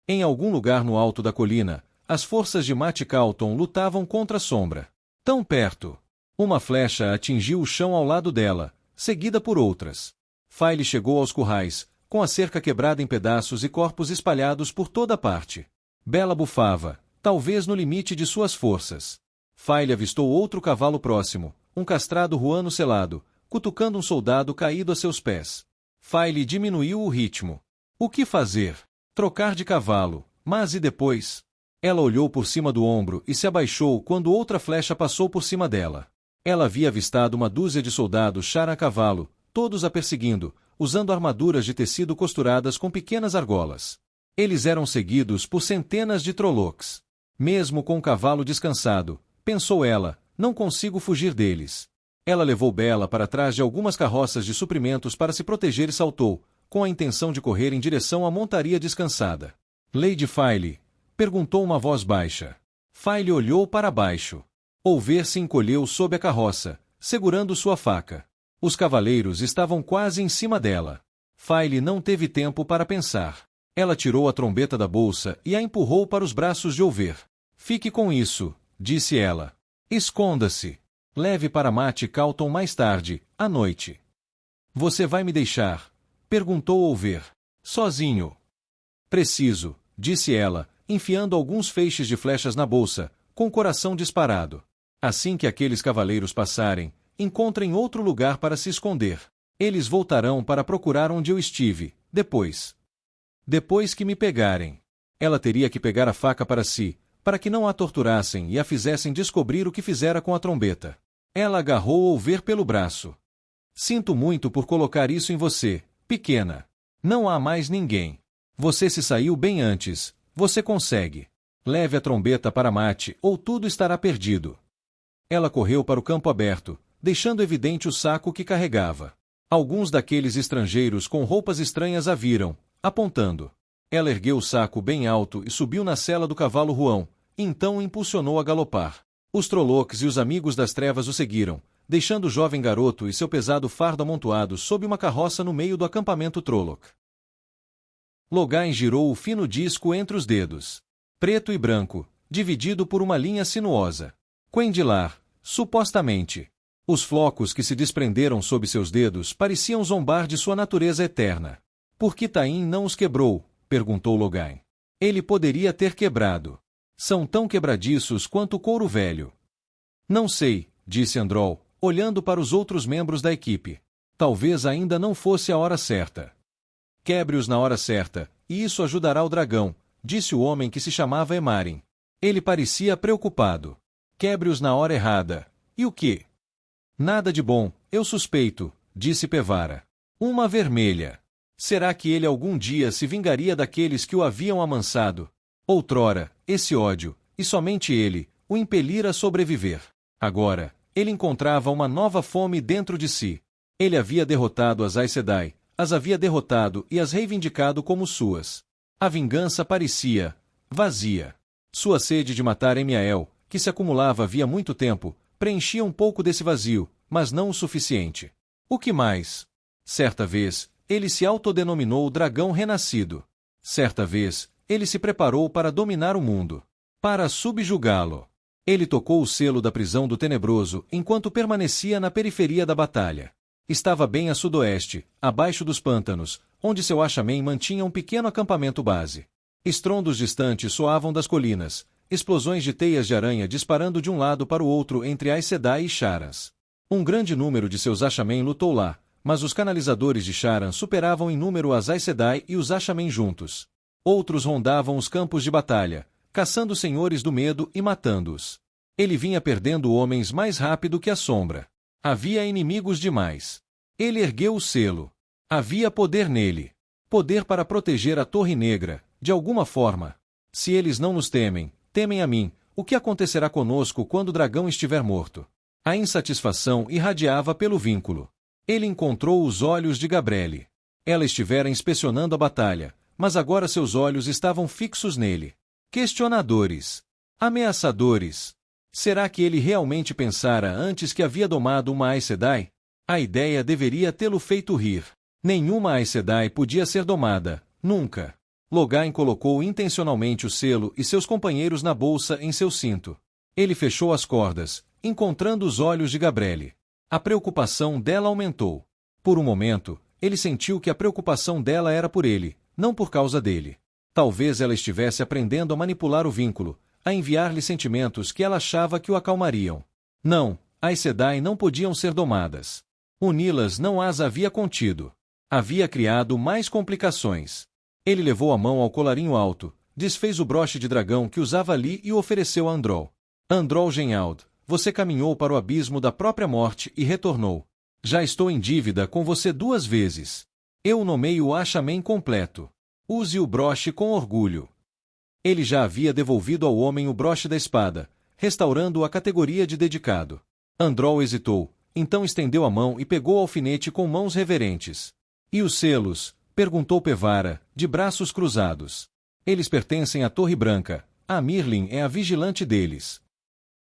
Em algum lugar no alto da colina, as forças de Mat Calton lutavam contra a sombra. Tão perto! Uma flecha atingiu o chão ao lado dela, seguida por outras. Faile chegou aos currais, com a cerca quebrada em pedaços e corpos espalhados por toda parte. Bela bufava, talvez no limite de suas forças. Faile avistou outro cavalo próximo, um castrado ruano selado, cutucando um soldado caído a seus pés. Faile diminuiu o ritmo. O que fazer? Trocar de cavalo, mas e depois? Ela olhou por cima do ombro e se abaixou quando outra flecha passou por cima dela. Ela havia avistado uma dúzia de soldados char a cavalo, todos a perseguindo, usando armaduras de tecido costuradas com pequenas argolas. Eles eram seguidos por centenas de Trollocs. Mesmo com o cavalo descansado, pensou ela, não consigo fugir deles. Ela levou Bela para trás de algumas carroças de suprimentos para se proteger e saltou, com a intenção de correr em direção à montaria descansada. Lady File? Perguntou uma voz baixa. File olhou para baixo. Olver se encolheu sob a carroça, segurando sua faca. Os cavaleiros estavam quase em cima dela. File não teve tempo para pensar. Ela tirou a trombeta da bolsa e a empurrou para os braços de Olver. Fique com isso, disse ela. Esconda-se. Leve para Mate Calton mais tarde, à noite. Você vai me deixar? Perguntou Olver. Sozinho. Preciso, disse ela, enfiando alguns feixes de flechas na bolsa, com o coração disparado. Assim que aqueles cavaleiros passarem, encontrem outro lugar para se esconder. Eles voltarão para procurar onde eu estive, depois. Depois que me pegarem. Ela teria que pegar a faca para si, para que não a torturassem e a fizessem descobrir o que fizera com a trombeta. Ela agarrou Olver pelo braço. Sinto muito por colocar isso em você, pequena. Não há mais ninguém. Você se saiu bem antes. Você consegue. Leve a trombeta para Mate, ou tudo estará perdido. Ela correu para o campo aberto, deixando evidente o saco que carregava. Alguns daqueles estrangeiros com roupas estranhas a viram, apontando. Ela ergueu o saco bem alto e subiu na sela do cavalo Ruão, e então o impulsionou a galopar. Os Trollocs e os amigos das trevas o seguiram, deixando o jovem garoto e seu pesado fardo amontoados sob uma carroça no meio do acampamento Trolloc. Logain girou o fino disco entre os dedos. Preto e branco, dividido por uma linha sinuosa. Quendilar, supostamente. Os flocos que se desprenderam sob seus dedos pareciam zombar de sua natureza eterna. Por que Tain não os quebrou? Perguntou Logain. Ele poderia ter quebrado. São tão quebradiços quanto o couro velho. Não sei, disse Androl, olhando para os outros membros da equipe. Talvez ainda não fosse a hora certa. Quebre-os na hora certa, e isso ajudará o dragão, disse o homem que se chamava Emarin. Ele parecia preocupado. Quebre-os na hora errada. E o quê? Nada de bom, eu suspeito, disse Pevara. Uma vermelha. Será que ele algum dia se vingaria daqueles que o haviam amansado? Outrora, esse ódio, e somente ele, o impelira a sobreviver. Agora, ele encontrava uma nova fome dentro de si. Ele havia derrotado as Aes Sedai, as havia derrotado e as reivindicado como suas. A vingança parecia vazia. Sua sede de matar Emiael, que se acumulava havia muito tempo, preenchia um pouco desse vazio, mas não o suficiente. O que mais? Certa vez, ele se autodenominou o Dragão Renascido. Certa vez, ele se preparou para dominar o mundo. Para subjugá-lo. Ele tocou o selo da prisão do Tenebroso enquanto permanecia na periferia da batalha. Estava bem a sudoeste, abaixo dos pântanos, onde seu Ashamain mantinha um pequeno acampamento base. Estrondos distantes soavam das colinas, explosões de teias de aranha disparando de um lado para o outro entre Aes Sedai e Sharans. Um grande número de seus Ashamain lutou lá, mas os canalizadores de Sharan superavam em número as Aes Sedai e os Ashamain juntos. Outros rondavam os campos de batalha, caçando os senhores do medo e matando-os. Ele vinha perdendo homens mais rápido que a sombra. Havia inimigos demais. Ele ergueu o selo. Havia poder nele. Poder para proteger a Torre Negra, de alguma forma. Se eles não nos temem, temem a mim, o que acontecerá conosco quando o dragão estiver morto? A insatisfação irradiava pelo vínculo. Ele encontrou os olhos de Gabrelle. Ela estivera inspecionando a batalha, mas agora seus olhos estavam fixos nele. Questionadores. Ameaçadores. Será que ele realmente pensara antes que havia domado uma Aes Sedai? A ideia deveria tê-lo feito rir. Nenhuma Aes Sedai podia ser domada, nunca. Logain colocou intencionalmente o selo e seus companheiros na bolsa em seu cinto. Ele fechou as cordas, encontrando os olhos de Gabrelle. A preocupação dela aumentou. Por um momento, ele sentiu que a preocupação dela era por ele, não por causa dele. Talvez ela estivesse aprendendo a manipular o vínculo, a enviar-lhe sentimentos que ela achava que o acalmariam. Não, Aes Sedai não podiam ser domadas. Uni-las não as havia contido. Havia criado mais complicações. Ele levou a mão ao colarinho alto, desfez o broche de dragão que usava ali e o ofereceu a Androl. Androl Genhald, você caminhou para o abismo da própria morte e retornou. Já estou em dívida com você 2 vezes. Eu nomeio o Ashamain completo. Use o broche com orgulho. Ele já havia devolvido ao homem o broche da espada, restaurando a categoria de dedicado. Androl hesitou, então estendeu a mão e pegou o alfinete com mãos reverentes. E os selos? Perguntou Pevara, de braços cruzados. Eles pertencem à Torre Branca. A Mirlin é a vigilante deles.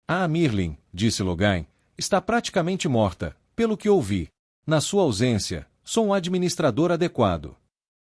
A Mirlin, disse Logain, está praticamente morta, pelo que ouvi. Na sua ausência, sou um administrador adequado.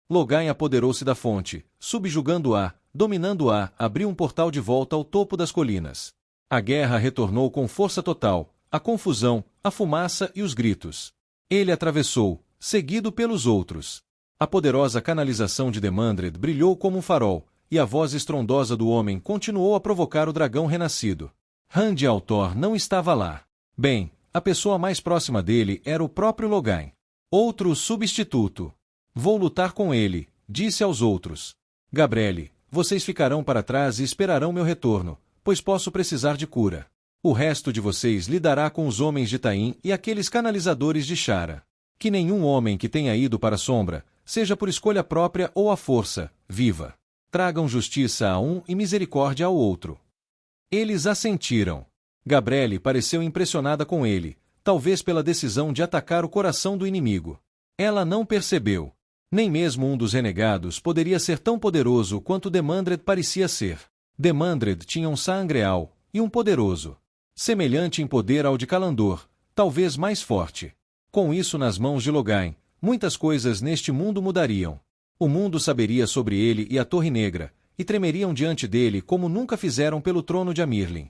Logain apoderou-se da fonte, subjugando-a, dominando-a, abriu um portal de volta ao topo das colinas. A guerra retornou com força total, a confusão, a fumaça e os gritos. Ele atravessou, seguido pelos outros. A poderosa canalização de Demandred brilhou como um farol, e a voz estrondosa do homem continuou a provocar o dragão renascido. Rand al'Thor não estava lá. Bem, a pessoa mais próxima dele era o próprio Logain. Outro substituto. Vou lutar com ele, disse aos outros. Gabrelle, vocês ficarão para trás e esperarão meu retorno, pois posso precisar de cura. O resto de vocês lidará com os homens de Tain e aqueles canalizadores de Shara. Que nenhum homem que tenha ido para a sombra, seja por escolha própria ou à força, viva. Tragam justiça a um e misericórdia ao outro. Eles assentiram. Gabrelle pareceu impressionada com ele, talvez pela decisão de atacar o coração do inimigo. Ela não percebeu. Nem mesmo um dos renegados poderia ser tão poderoso quanto Demandred parecia ser. Demandred tinha um Sangreal, e um poderoso. Semelhante em poder ao de Kalandor, talvez mais forte. Com isso nas mãos de Logain, muitas coisas neste mundo mudariam. O mundo saberia sobre ele e a Torre Negra, e tremeriam diante dele como nunca fizeram pelo trono de Amirlin.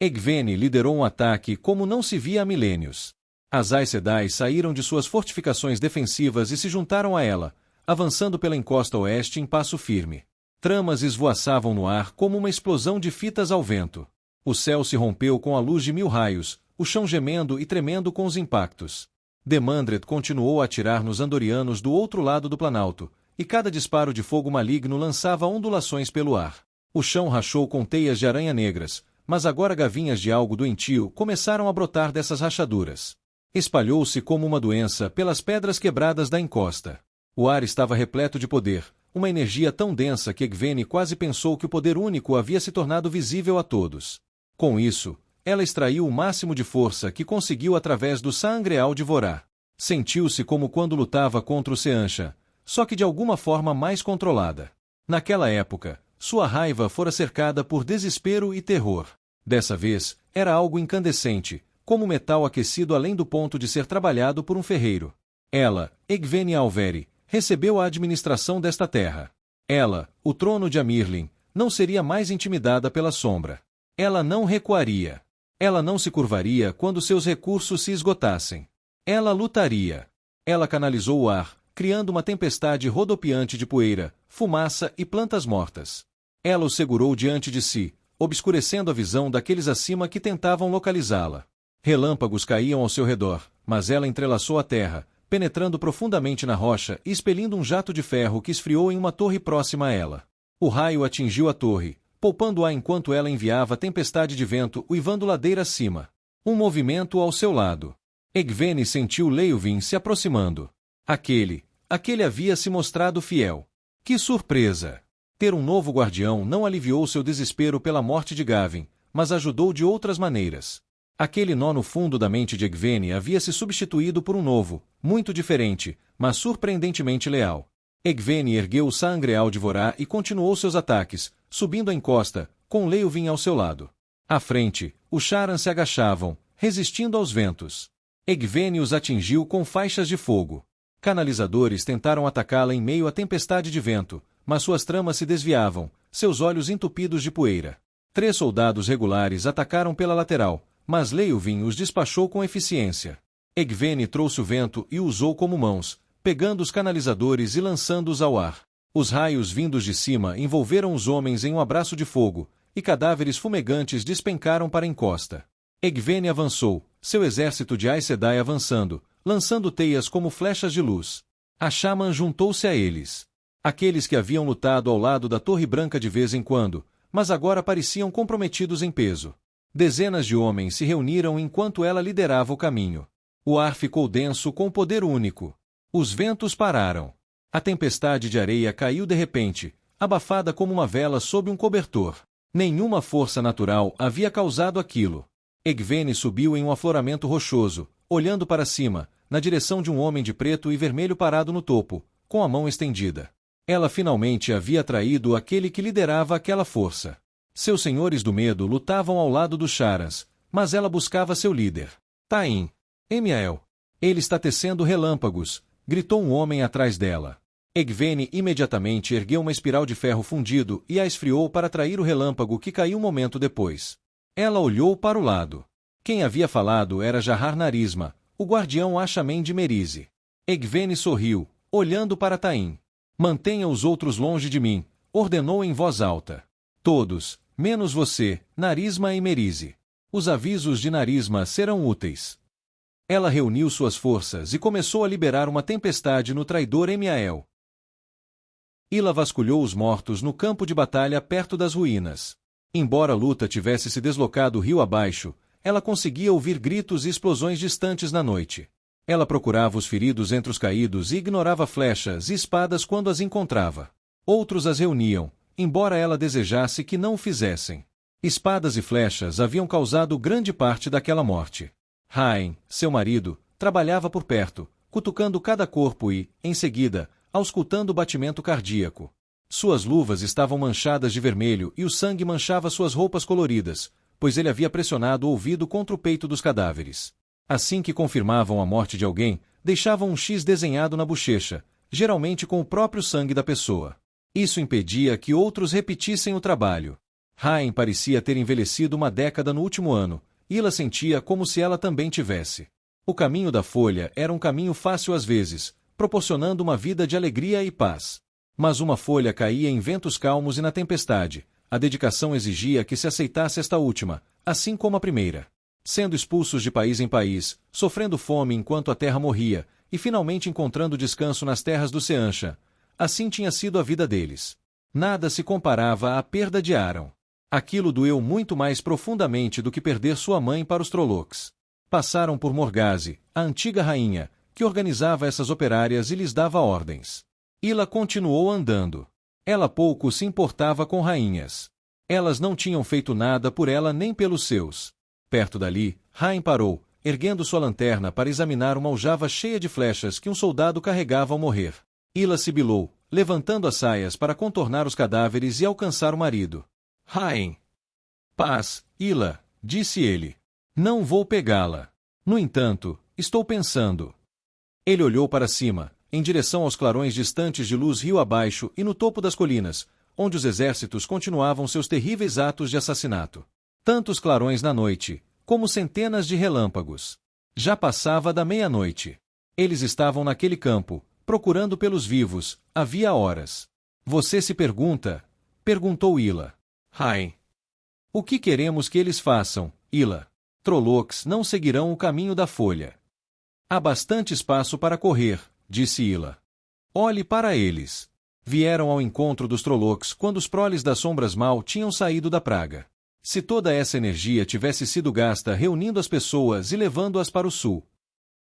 Egwene liderou um ataque como não se via há milênios. As Aes Sedai saíram de suas fortificações defensivas e se juntaram a ela, avançando pela encosta oeste em passo firme. Tramas esvoaçavam no ar como uma explosão de fitas ao vento. O céu se rompeu com a luz de 1000 raios, o chão gemendo e tremendo com os impactos. Demandred continuou a atirar nos Andorianos do outro lado do planalto, e cada disparo de fogo maligno lançava ondulações pelo ar. O chão rachou com teias de aranha negras, mas agora gavinhas de algo doentio começaram a brotar dessas rachaduras. Espalhou-se como uma doença pelas pedras quebradas da encosta. O ar estava repleto de poder, uma energia tão densa que Egwene quase pensou que o poder único havia se tornado visível a todos. Com isso, ela extraiu o máximo de força que conseguiu através do Sangreal de Vorá. Sentiu-se como quando lutava contra o Seanchan, só que de alguma forma mais controlada. Naquela época, sua raiva fora cercada por desespero e terror. Dessa vez, era algo incandescente, como metal aquecido além do ponto de ser trabalhado por um ferreiro. Ela, Egwene Alveri, recebeu a administração desta terra. Ela, o trono de Amirlin, não seria mais intimidada pela sombra. Ela não recuaria. Ela não se curvaria quando seus recursos se esgotassem. Ela lutaria. Ela canalizou o ar, criando uma tempestade rodopiante de poeira, fumaça e plantas mortas. Ela o segurou diante de si, obscurecendo a visão daqueles acima que tentavam localizá-la. Relâmpagos caíam ao seu redor, mas ela entrelaçou a terra, penetrando profundamente na rocha e expelindo um jato de ferro que esfriou em uma torre próxima a ela. O raio atingiu a torre, poupando-a enquanto ela enviava tempestade de vento uivando ladeira acima. Um movimento ao seu lado. Egwene sentiu Leofwin se aproximando. Aquele havia se mostrado fiel. Que surpresa! Ter um novo guardião não aliviou seu desespero pela morte de Gavin, mas ajudou de outras maneiras. Aquele nó no fundo da mente de Egwene havia se substituído por um novo, muito diferente, mas surpreendentemente leal. Egwene ergueu o Sangreal de Vorá e continuou seus ataques, subindo a encosta, com Leofwin ao seu lado. À frente, os Sharan se agachavam, resistindo aos ventos. Egwene os atingiu com faixas de fogo. Canalizadores tentaram atacá-la em meio à tempestade de vento, mas suas tramas se desviavam, seus olhos entupidos de poeira. 3 soldados regulares atacaram pela lateral, mas Leofwin os despachou com eficiência. Egwene trouxe o vento e o usou como mãos, pegando os canalizadores e lançando-os ao ar. Os raios vindos de cima envolveram os homens em um abraço de fogo, e cadáveres fumegantes despencaram para a encosta. Egwene avançou, seu exército de Aes Sedai avançando, lançando teias como flechas de luz. A Shaman juntou-se a eles. Aqueles que haviam lutado ao lado da Torre Branca de vez em quando, mas agora pareciam comprometidos em peso. Dezenas de homens se reuniram enquanto ela liderava o caminho. O ar ficou denso com poder único. Os ventos pararam. A tempestade de areia caiu de repente, abafada como uma vela sob um cobertor. Nenhuma força natural havia causado aquilo. Egwene subiu em um afloramento rochoso, olhando para cima, na direção de um homem de preto e vermelho parado no topo, com a mão estendida. Ela finalmente havia atraído aquele que liderava aquela força. Seus senhores do medo lutavam ao lado dos Charans, mas ela buscava seu líder. Taim. Emiael. Ele está tecendo relâmpagos, gritou um homem atrás dela. Egwene imediatamente ergueu uma espiral de ferro fundido e a esfriou para atrair o relâmpago que caiu um momento depois. Ela olhou para o lado. Quem havia falado era Jahar Narisma, o guardião Ashamen de Merise. Egwene sorriu, olhando para Taim. Mantenha os outros longe de mim, ordenou em voz alta. Todos, menos você, Narisma e Merise. Os avisos de Narisma serão úteis. Ela reuniu suas forças e começou a liberar uma tempestade no traidor Emiael. Ila vasculhou os mortos no campo de batalha perto das ruínas. Embora a luta tivesse se deslocado rio abaixo, ela conseguia ouvir gritos e explosões distantes na noite. Ela procurava os feridos entre os caídos e ignorava flechas e espadas quando as encontrava. Outros as reuniam, embora ela desejasse que não o fizessem. Espadas e flechas haviam causado grande parte daquela morte. Hain, seu marido, trabalhava por perto, cutucando cada corpo e, em seguida, auscultando o batimento cardíaco. Suas luvas estavam manchadas de vermelho e o sangue manchava suas roupas coloridas, pois ele havia pressionado o ouvido contra o peito dos cadáveres. Assim que confirmavam a morte de alguém, deixavam um X desenhado na bochecha, geralmente com o próprio sangue da pessoa. Isso impedia que outros repetissem o trabalho. Hain parecia ter envelhecido uma década no último ano, e ela sentia como se ela também tivesse. O caminho da folha era um caminho fácil às vezes, proporcionando uma vida de alegria e paz. Mas uma folha caía em ventos calmos e na tempestade. A dedicação exigia que se aceitasse esta última, assim como a primeira. Sendo expulsos de país em país, sofrendo fome enquanto a terra morria, e finalmente encontrando descanso nas terras do Seanchan. Assim tinha sido a vida deles. Nada se comparava à perda de Aram. Aquilo doeu muito mais profundamente do que perder sua mãe para os Trollocs. Passaram por Morgase, a antiga rainha, que organizava essas operárias e lhes dava ordens. Ila continuou andando. Ela pouco se importava com rainhas. Elas não tinham feito nada por ela nem pelos seus. Perto dali, Hain parou, erguendo sua lanterna para examinar uma aljava cheia de flechas que um soldado carregava ao morrer. Ila sibilou, levantando as saias para contornar os cadáveres e alcançar o marido. Hain. Paz, Ila, disse ele. Não vou pegá-la. No entanto, estou pensando. Ele olhou para cima, em direção aos clarões distantes de luz rio abaixo e no topo das colinas, onde os exércitos continuavam seus terríveis atos de assassinato. Tantos clarões na noite, como centenas de relâmpagos. Já passava da meia-noite. Eles estavam naquele campo, procurando pelos vivos, havia horas. Você se pergunta? Perguntou Ila. Hain. O que queremos que eles façam, Ila? Trollocs não seguirão o caminho da folha. Há bastante espaço para correr, disse Ila. Olhe para eles. Vieram ao encontro dos Trollocs quando os proles das sombras mal tinham saído da praga. Se toda essa energia tivesse sido gasta reunindo as pessoas e levando-as para o sul,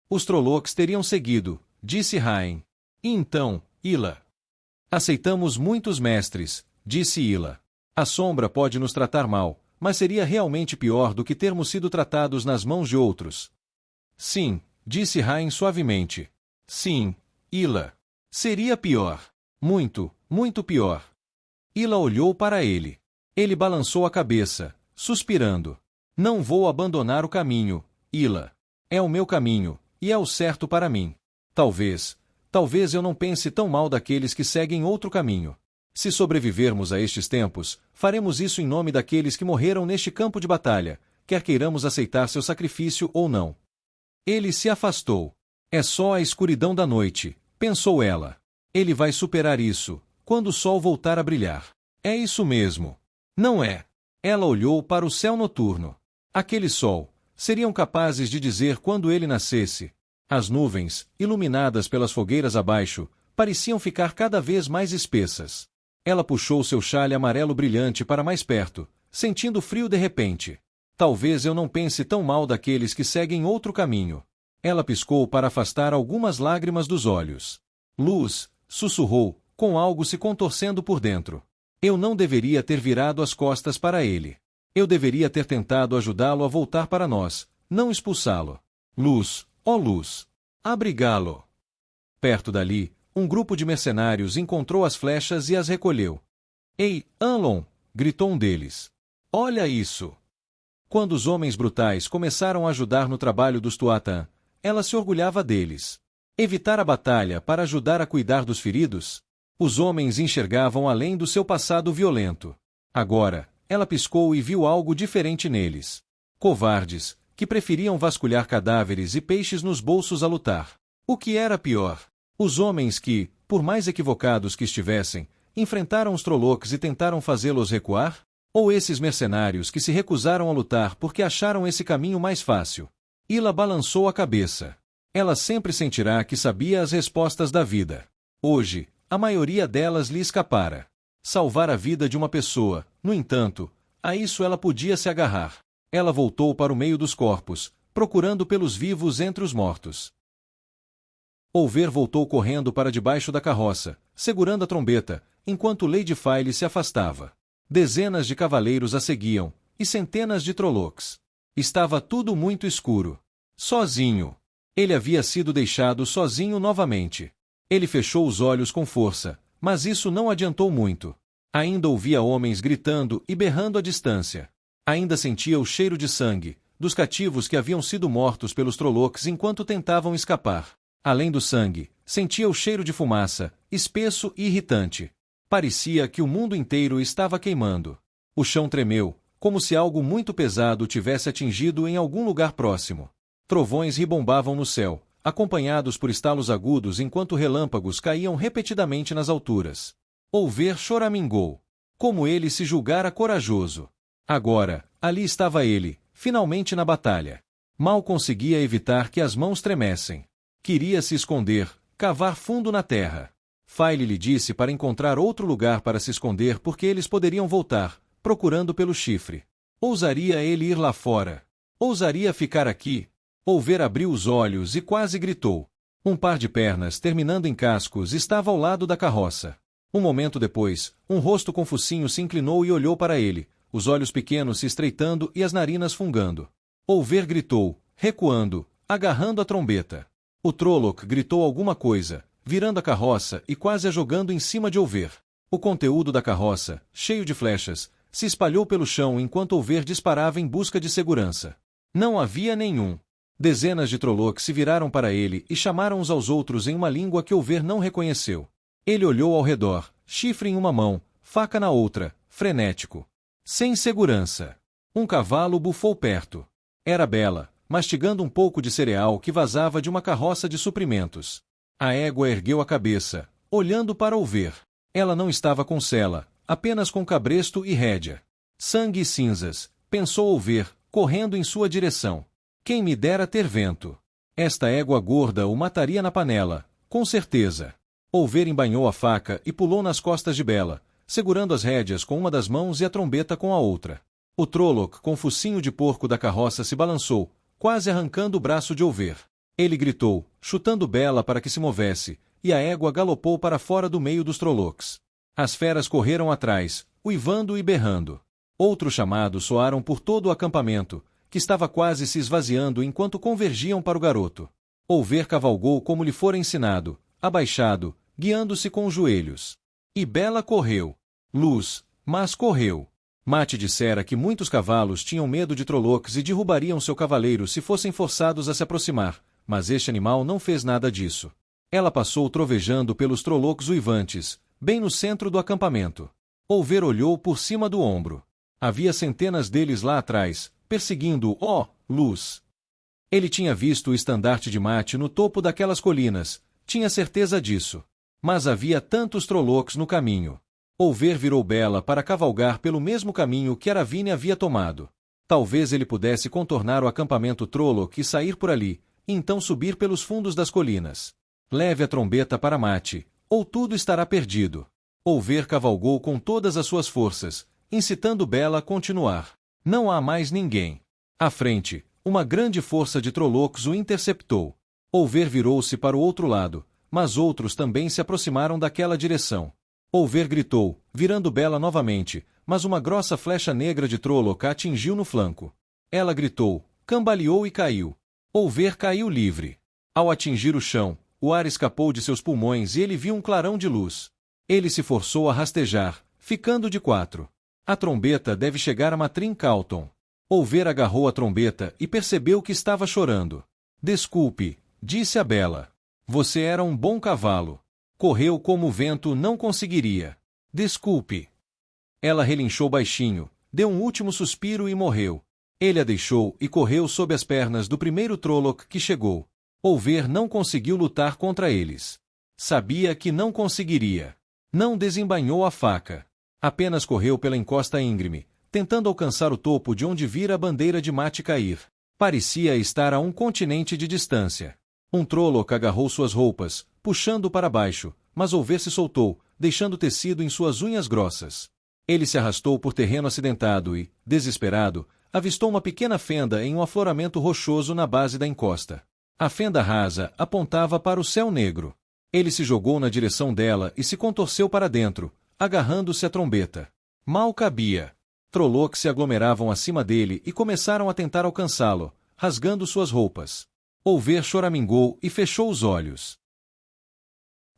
os Trollocs teriam seguido, disse Hain. E então, Ila? Aceitamos muitos mestres, disse Ila. A sombra pode nos tratar mal, mas seria realmente pior do que termos sido tratados nas mãos de outros. Sim, disse Hain suavemente. Sim, Ila. Seria pior. Muito, muito pior. Ila olhou para ele. Ele balançou a cabeça, suspirando. Não vou abandonar o caminho, Ila. É o meu caminho, e é o certo para mim. Talvez eu não pense tão mal daqueles que seguem outro caminho. Se sobrevivermos a estes tempos, faremos isso em nome daqueles que morreram neste campo de batalha, quer queiramos aceitar seu sacrifício ou não. Ele se afastou. É só a escuridão da noite, pensou ela. Ele vai superar isso, quando o sol voltar a brilhar. É isso mesmo. Não é? Ela olhou para o céu noturno. Aquele sol, seriam capazes de dizer quando ele nascesse. As nuvens, iluminadas pelas fogueiras abaixo, pareciam ficar cada vez mais espessas. Ela puxou seu chale amarelo brilhante para mais perto, sentindo frio de repente. Talvez eu não pense tão mal daqueles que seguem outro caminho. Ela piscou para afastar algumas lágrimas dos olhos. Luz, sussurrou, com algo se contorcendo por dentro. Eu não deveria ter virado as costas para ele. Eu deveria ter tentado ajudá-lo a voltar para nós, não expulsá-lo. Luz, ó luz. abrigá-lo. Perto dali, um grupo de mercenários encontrou as flechas e as recolheu. Ei, Anlon! Gritou um deles. Olha isso! Quando os homens brutais começaram a ajudar no trabalho dos Tuatha, ela se orgulhava deles. Evitar a batalha para ajudar a cuidar dos feridos? Os homens enxergavam além do seu passado violento. Agora, ela piscou e viu algo diferente neles. Covardes, que preferiam vasculhar cadáveres e peixes nos bolsos a lutar. O que era pior? Os homens que, por mais equivocados que estivessem, enfrentaram os Trollocs e tentaram fazê-los recuar? Ou esses mercenários que se recusaram a lutar porque acharam esse caminho mais fácil? Ila balançou a cabeça. Ela sempre sentirá que sabia as respostas da vida. Hoje, a maioria delas lhe escapara. Salvar a vida de uma pessoa, no entanto, a isso ela podia se agarrar. Ela voltou para o meio dos corpos, procurando pelos vivos entre os mortos. Olver voltou correndo para debaixo da carroça, segurando a trombeta, enquanto Lady Fyle se afastava. Dezenas de cavaleiros a seguiam, e centenas de Trollocs. Estava tudo muito escuro. Sozinho. Ele havia sido deixado sozinho novamente. Ele fechou os olhos com força, mas isso não adiantou muito. Ainda ouvia homens gritando e berrando à distância. Ainda sentia o cheiro de sangue, dos cativos que haviam sido mortos pelos Trollocs enquanto tentavam escapar. Além do sangue, sentia o cheiro de fumaça, espesso e irritante. Parecia que o mundo inteiro estava queimando. O chão tremeu, como se algo muito pesado tivesse atingido em algum lugar próximo. Trovões ribombavam no céu, acompanhados por estalos agudos enquanto relâmpagos caíam repetidamente nas alturas. Olver choramingou. Como ele se julgara corajoso. Agora, ali estava ele, finalmente na batalha. Mal conseguia evitar que as mãos tremessem. Queria se esconder, cavar fundo na terra. Fyle lhe disse para encontrar outro lugar para se esconder porque eles poderiam voltar, procurando pelo chifre. Ousaria ele ir lá fora? Ousaria ficar aqui? Olver abriu os olhos e quase gritou. Um par de pernas terminando em cascos estava ao lado da carroça. Um momento depois, um rosto com focinho se inclinou e olhou para ele, os olhos pequenos se estreitando e as narinas fungando. Olver gritou, recuando, agarrando a trombeta. O Trolloc gritou alguma coisa, virando a carroça e quase a jogando em cima de Olver. O conteúdo da carroça, cheio de flechas, se espalhou pelo chão enquanto Olver disparava em busca de segurança. Não havia nenhum. Dezenas de Trollocs se viraram para ele e chamaram uns aos outros em uma língua que Olver não reconheceu. Ele olhou ao redor, chifre em uma mão, faca na outra, frenético. Sem segurança. Um cavalo bufou perto. Era Bella, mastigando um pouco de cereal que vazava de uma carroça de suprimentos. A égua ergueu a cabeça, olhando para Olver. Ela não estava com sela, apenas com cabresto e rédea. Sangue e cinzas, pensou Olver, correndo em sua direção. Quem me dera ter vento. Esta égua gorda o mataria na panela, com certeza. Olver embainhou a faca e pulou nas costas de Bella, segurando as rédeas com uma das mãos e a trombeta com a outra. O Trolloc com o focinho de porco da carroça se balançou, quase arrancando o braço de Olver. Ele gritou, chutando Bella para que se movesse, e a égua galopou para fora do meio dos Trollocs. As feras correram atrás, uivando e berrando. Outros chamados soaram por todo o acampamento, que estava quase se esvaziando enquanto convergiam para o garoto. Olver cavalgou como lhe fora ensinado, abaixado, guiando-se com os joelhos. E Bella correu. Luz, mas correu. Mate dissera que muitos cavalos tinham medo de Trollocs e derrubariam seu cavaleiro se fossem forçados a se aproximar, mas este animal não fez nada disso. Ela passou trovejando pelos Trollocs uivantes, bem no centro do acampamento. Olver olhou por cima do ombro. Havia centenas deles lá atrás, perseguindo-o, luz. Ele tinha visto o estandarte de Mate no topo daquelas colinas, tinha certeza disso. Mas havia tantos Trollocs no caminho. Olver virou Bella para cavalgar pelo mesmo caminho que Aravine havia tomado. Talvez ele pudesse contornar o acampamento Trolloc e sair por ali, e então subir pelos fundos das colinas. Leve a trombeta para Mate, ou tudo estará perdido. Olver cavalgou com todas as suas forças, incitando Bella a continuar. Não há mais ninguém. À frente, uma grande força de Trollocs o interceptou. Olver virou-se para o outro lado, mas outros também se aproximaram daquela direção. Olver gritou, virando Bella novamente, mas uma grossa flecha negra de Trolloc a atingiu no flanco. Ela gritou, cambaleou e caiu. Olver caiu livre. Ao atingir o chão, o ar escapou de seus pulmões e ele viu um clarão de luz. Ele se forçou a rastejar, ficando de 4. A trombeta deve chegar a Matrim Calton. Olver agarrou a trombeta e percebeu que estava chorando. Desculpe, disse a Bela. Você era um bom cavalo. Correu como o vento não conseguiria. Desculpe. Ela relinchou baixinho, deu um último suspiro e morreu. Ele a deixou e correu sob as pernas do primeiro Trolloc que chegou. Olver não conseguiu lutar contra eles. Sabia que não conseguiria. Não desembainhou a faca. Apenas correu pela encosta íngreme, tentando alcançar o topo de onde vira a bandeira de Mate cair. Parecia estar a um continente de distância. Um Trolloc agarrou suas roupas, puxando para baixo, mas Olver se soltou, deixando tecido em suas unhas grossas. Ele se arrastou por terreno acidentado e, desesperado, avistou uma pequena fenda em um afloramento rochoso na base da encosta. A fenda rasa apontava para o céu negro. Ele se jogou na direção dela e se contorceu para dentro, agarrando-se à trombeta. Mal cabia. Trollocs se aglomeravam acima dele e começaram a tentar alcançá-lo, rasgando suas roupas. Olver choramingou e fechou os olhos.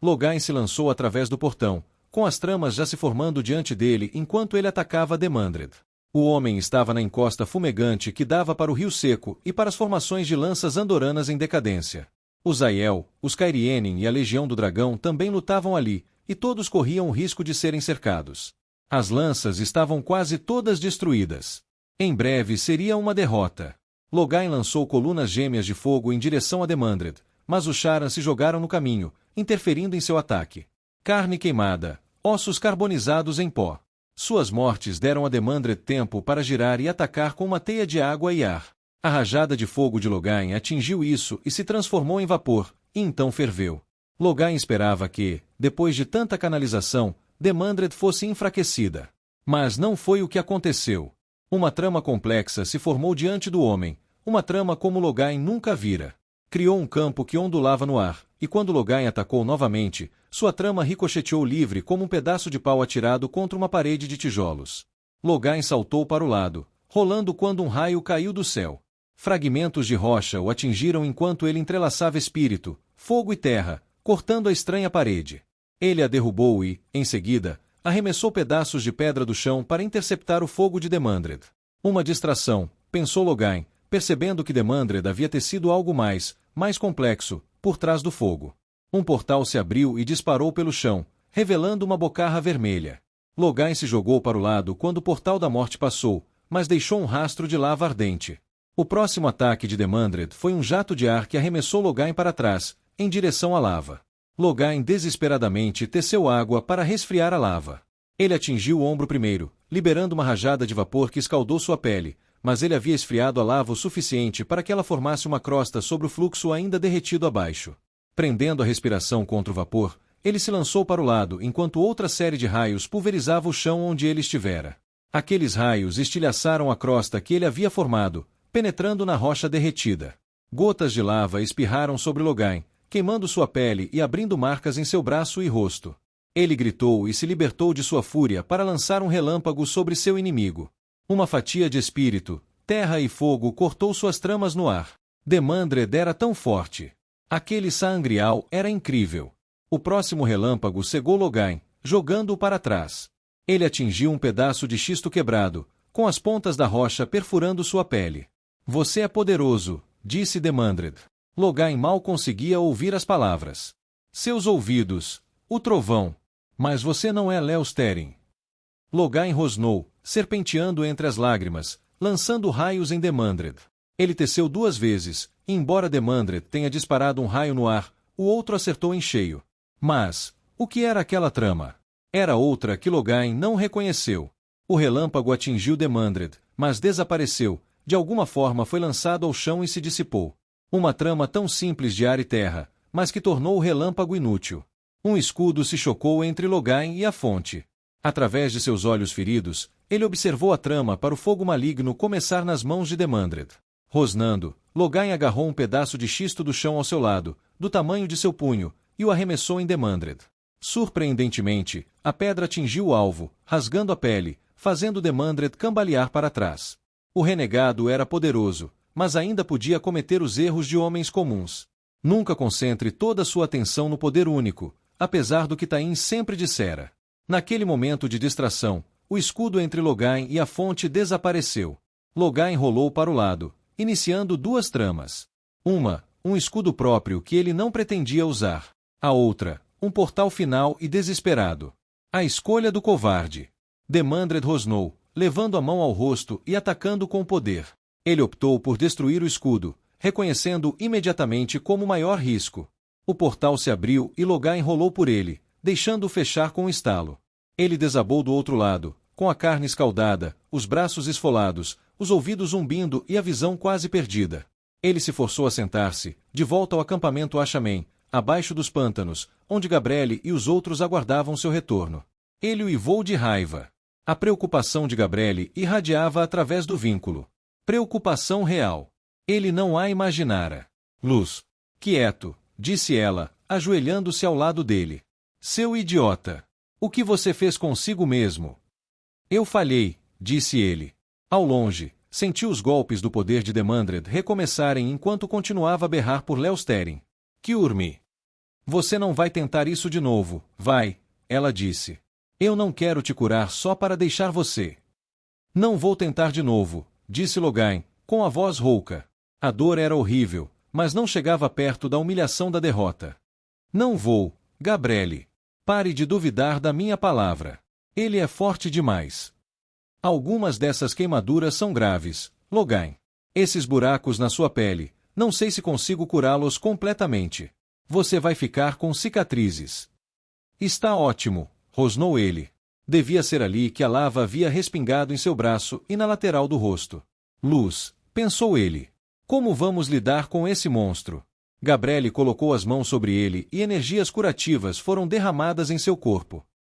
Logain se lançou através do portão, com as tramas já se formando diante dele enquanto ele atacava Demandred. O homem estava na encosta fumegante que dava para o rio seco e para as formações de lanças andoranas em decadência. Os Aiel, os Cairhienin e a Legião do Dragão também lutavam ali, e todos corriam o risco de serem cercados. As lanças estavam quase todas destruídas. Em breve seria uma derrota. Logain lançou colunas gêmeas de fogo em direção a Demandred, mas os Charan se jogaram no caminho, interferindo em seu ataque. Carne queimada, ossos carbonizados em pó. Suas mortes deram a Demandred tempo para girar e atacar com uma teia de água e ar. A rajada de fogo de Logain atingiu isso e se transformou em vapor, e então ferveu. Logain esperava que, depois de tanta canalização, Demandred fosse enfraquecida. Mas não foi o que aconteceu. Uma trama complexa se formou diante do homem, uma trama como Logain nunca vira. Criou um campo que ondulava no ar, e quando Logain atacou novamente, sua trama ricocheteou livre como um pedaço de pau atirado contra uma parede de tijolos. Logain saltou para o lado, rolando quando um raio caiu do céu. Fragmentos de rocha o atingiram enquanto ele entrelaçava espírito, fogo e terra, cortando a estranha parede. Ele a derrubou e, em seguida, arremessou pedaços de pedra do chão para interceptar o fogo de Demandred. Uma distração, pensou Logain, percebendo que Demandred havia tecido algo mais complexo, por trás do fogo. Um portal se abriu e disparou pelo chão, revelando uma bocarra vermelha. Logain se jogou para o lado quando o portal da morte passou, mas deixou um rastro de lava ardente. O próximo ataque de Demandred foi um jato de ar que arremessou Logain para trás, em direção à lava. Logain desesperadamente teceu água para resfriar a lava. Ele atingiu o ombro primeiro, liberando uma rajada de vapor que escaldou sua pele, mas ele havia esfriado a lava o suficiente para que ela formasse uma crosta sobre o fluxo ainda derretido abaixo. Prendendo a respiração contra o vapor, ele se lançou para o lado enquanto outra série de raios pulverizava o chão onde ele estivera. Aqueles raios estilhaçaram a crosta que ele havia formado, penetrando na rocha derretida. Gotas de lava espirraram sobre Logain, queimando sua pele e abrindo marcas em seu braço e rosto. Ele gritou e se libertou de sua fúria para lançar um relâmpago sobre seu inimigo. Uma fatia de espírito, terra e fogo cortou suas tramas no ar. Demandred era tão forte. Aquele Saangreal era incrível. O próximo relâmpago cegou Logain, jogando-o para trás. Ele atingiu um pedaço de xisto quebrado, com as pontas da rocha perfurando sua pele. Você é poderoso, disse Demandred. Logain mal conseguia ouvir as palavras. Seus ouvidos, o trovão. Mas você não é Leosterin. Logain rosnou, serpenteando entre as lágrimas, lançando raios em Demandred. Ele teceu 2 vezes, e embora Demandred tenha disparado um raio no ar, o outro acertou em cheio. Mas, o que era aquela trama? Era outra que Logain não reconheceu. O relâmpago atingiu Demandred, mas desapareceu, de alguma forma foi lançado ao chão e se dissipou. Uma trama tão simples de ar e terra, mas que tornou o relâmpago inútil. Um escudo se chocou entre Logain e a fonte. Através de seus olhos feridos, ele observou a trama para o fogo maligno começar nas mãos de Demandred. Rosnando, Logain agarrou um pedaço de xisto do chão ao seu lado, do tamanho de seu punho, e o arremessou em Demandred. Surpreendentemente, a pedra atingiu o alvo, rasgando a pele, fazendo Demandred cambalear para trás. O renegado era poderoso, mas ainda podia cometer os erros de homens comuns. Nunca concentre toda sua atenção no poder único, apesar do que Tain sempre dissera. Naquele momento de distração, o escudo entre Logain e a fonte desapareceu. Logain rolou para o lado, iniciando duas tramas. Uma, um escudo próprio que ele não pretendia usar. A outra, um portal final e desesperado. A escolha do covarde. Demandred rosnou, levando a mão ao rosto e atacando com poder. Ele optou por destruir o escudo, reconhecendo imediatamente como maior risco. O portal se abriu e Logain rolou por ele, deixando-o fechar com um estalo. Ele desabou do outro lado, com a carne escaldada, os braços esfolados, os ouvidos zumbindo e a visão quase perdida. Ele se forçou a sentar-se, de volta ao acampamento Ashamen, abaixo dos pântanos, onde Gabriele e os outros aguardavam seu retorno. Ele uivou de raiva. A preocupação de Gabriele irradiava através do vínculo. Preocupação real. Ele não a imaginara. Luz. Quieto, disse ela, ajoelhando-se ao lado dele. Seu idiota. O que você fez consigo mesmo? Eu falhei, disse ele. Ao longe, sentiu os golpes do poder de Demandred recomeçarem enquanto continuava a berrar por Leosterin. Kiurmi. Você não vai tentar isso de novo, vai, ela disse. Eu não quero te curar só para deixar você. Não vou tentar de novo, disse Logain, com a voz rouca. A dor era horrível, mas não chegava perto da humilhação da derrota. Não vou, Gabriele. Pare de duvidar da minha palavra. Ele é forte demais. Algumas dessas queimaduras são graves, Logain. Esses buracos na sua pele, não sei se consigo curá-los completamente. Você vai ficar com cicatrizes. Está ótimo, rosnou ele. Devia ser ali que a lava havia respingado em seu braço e na lateral do rosto. Luz, pensou ele. Como vamos lidar com esse monstro? Gabriele colocou as mãos sobre ele e energias curativas foram derramadas em seu corpo.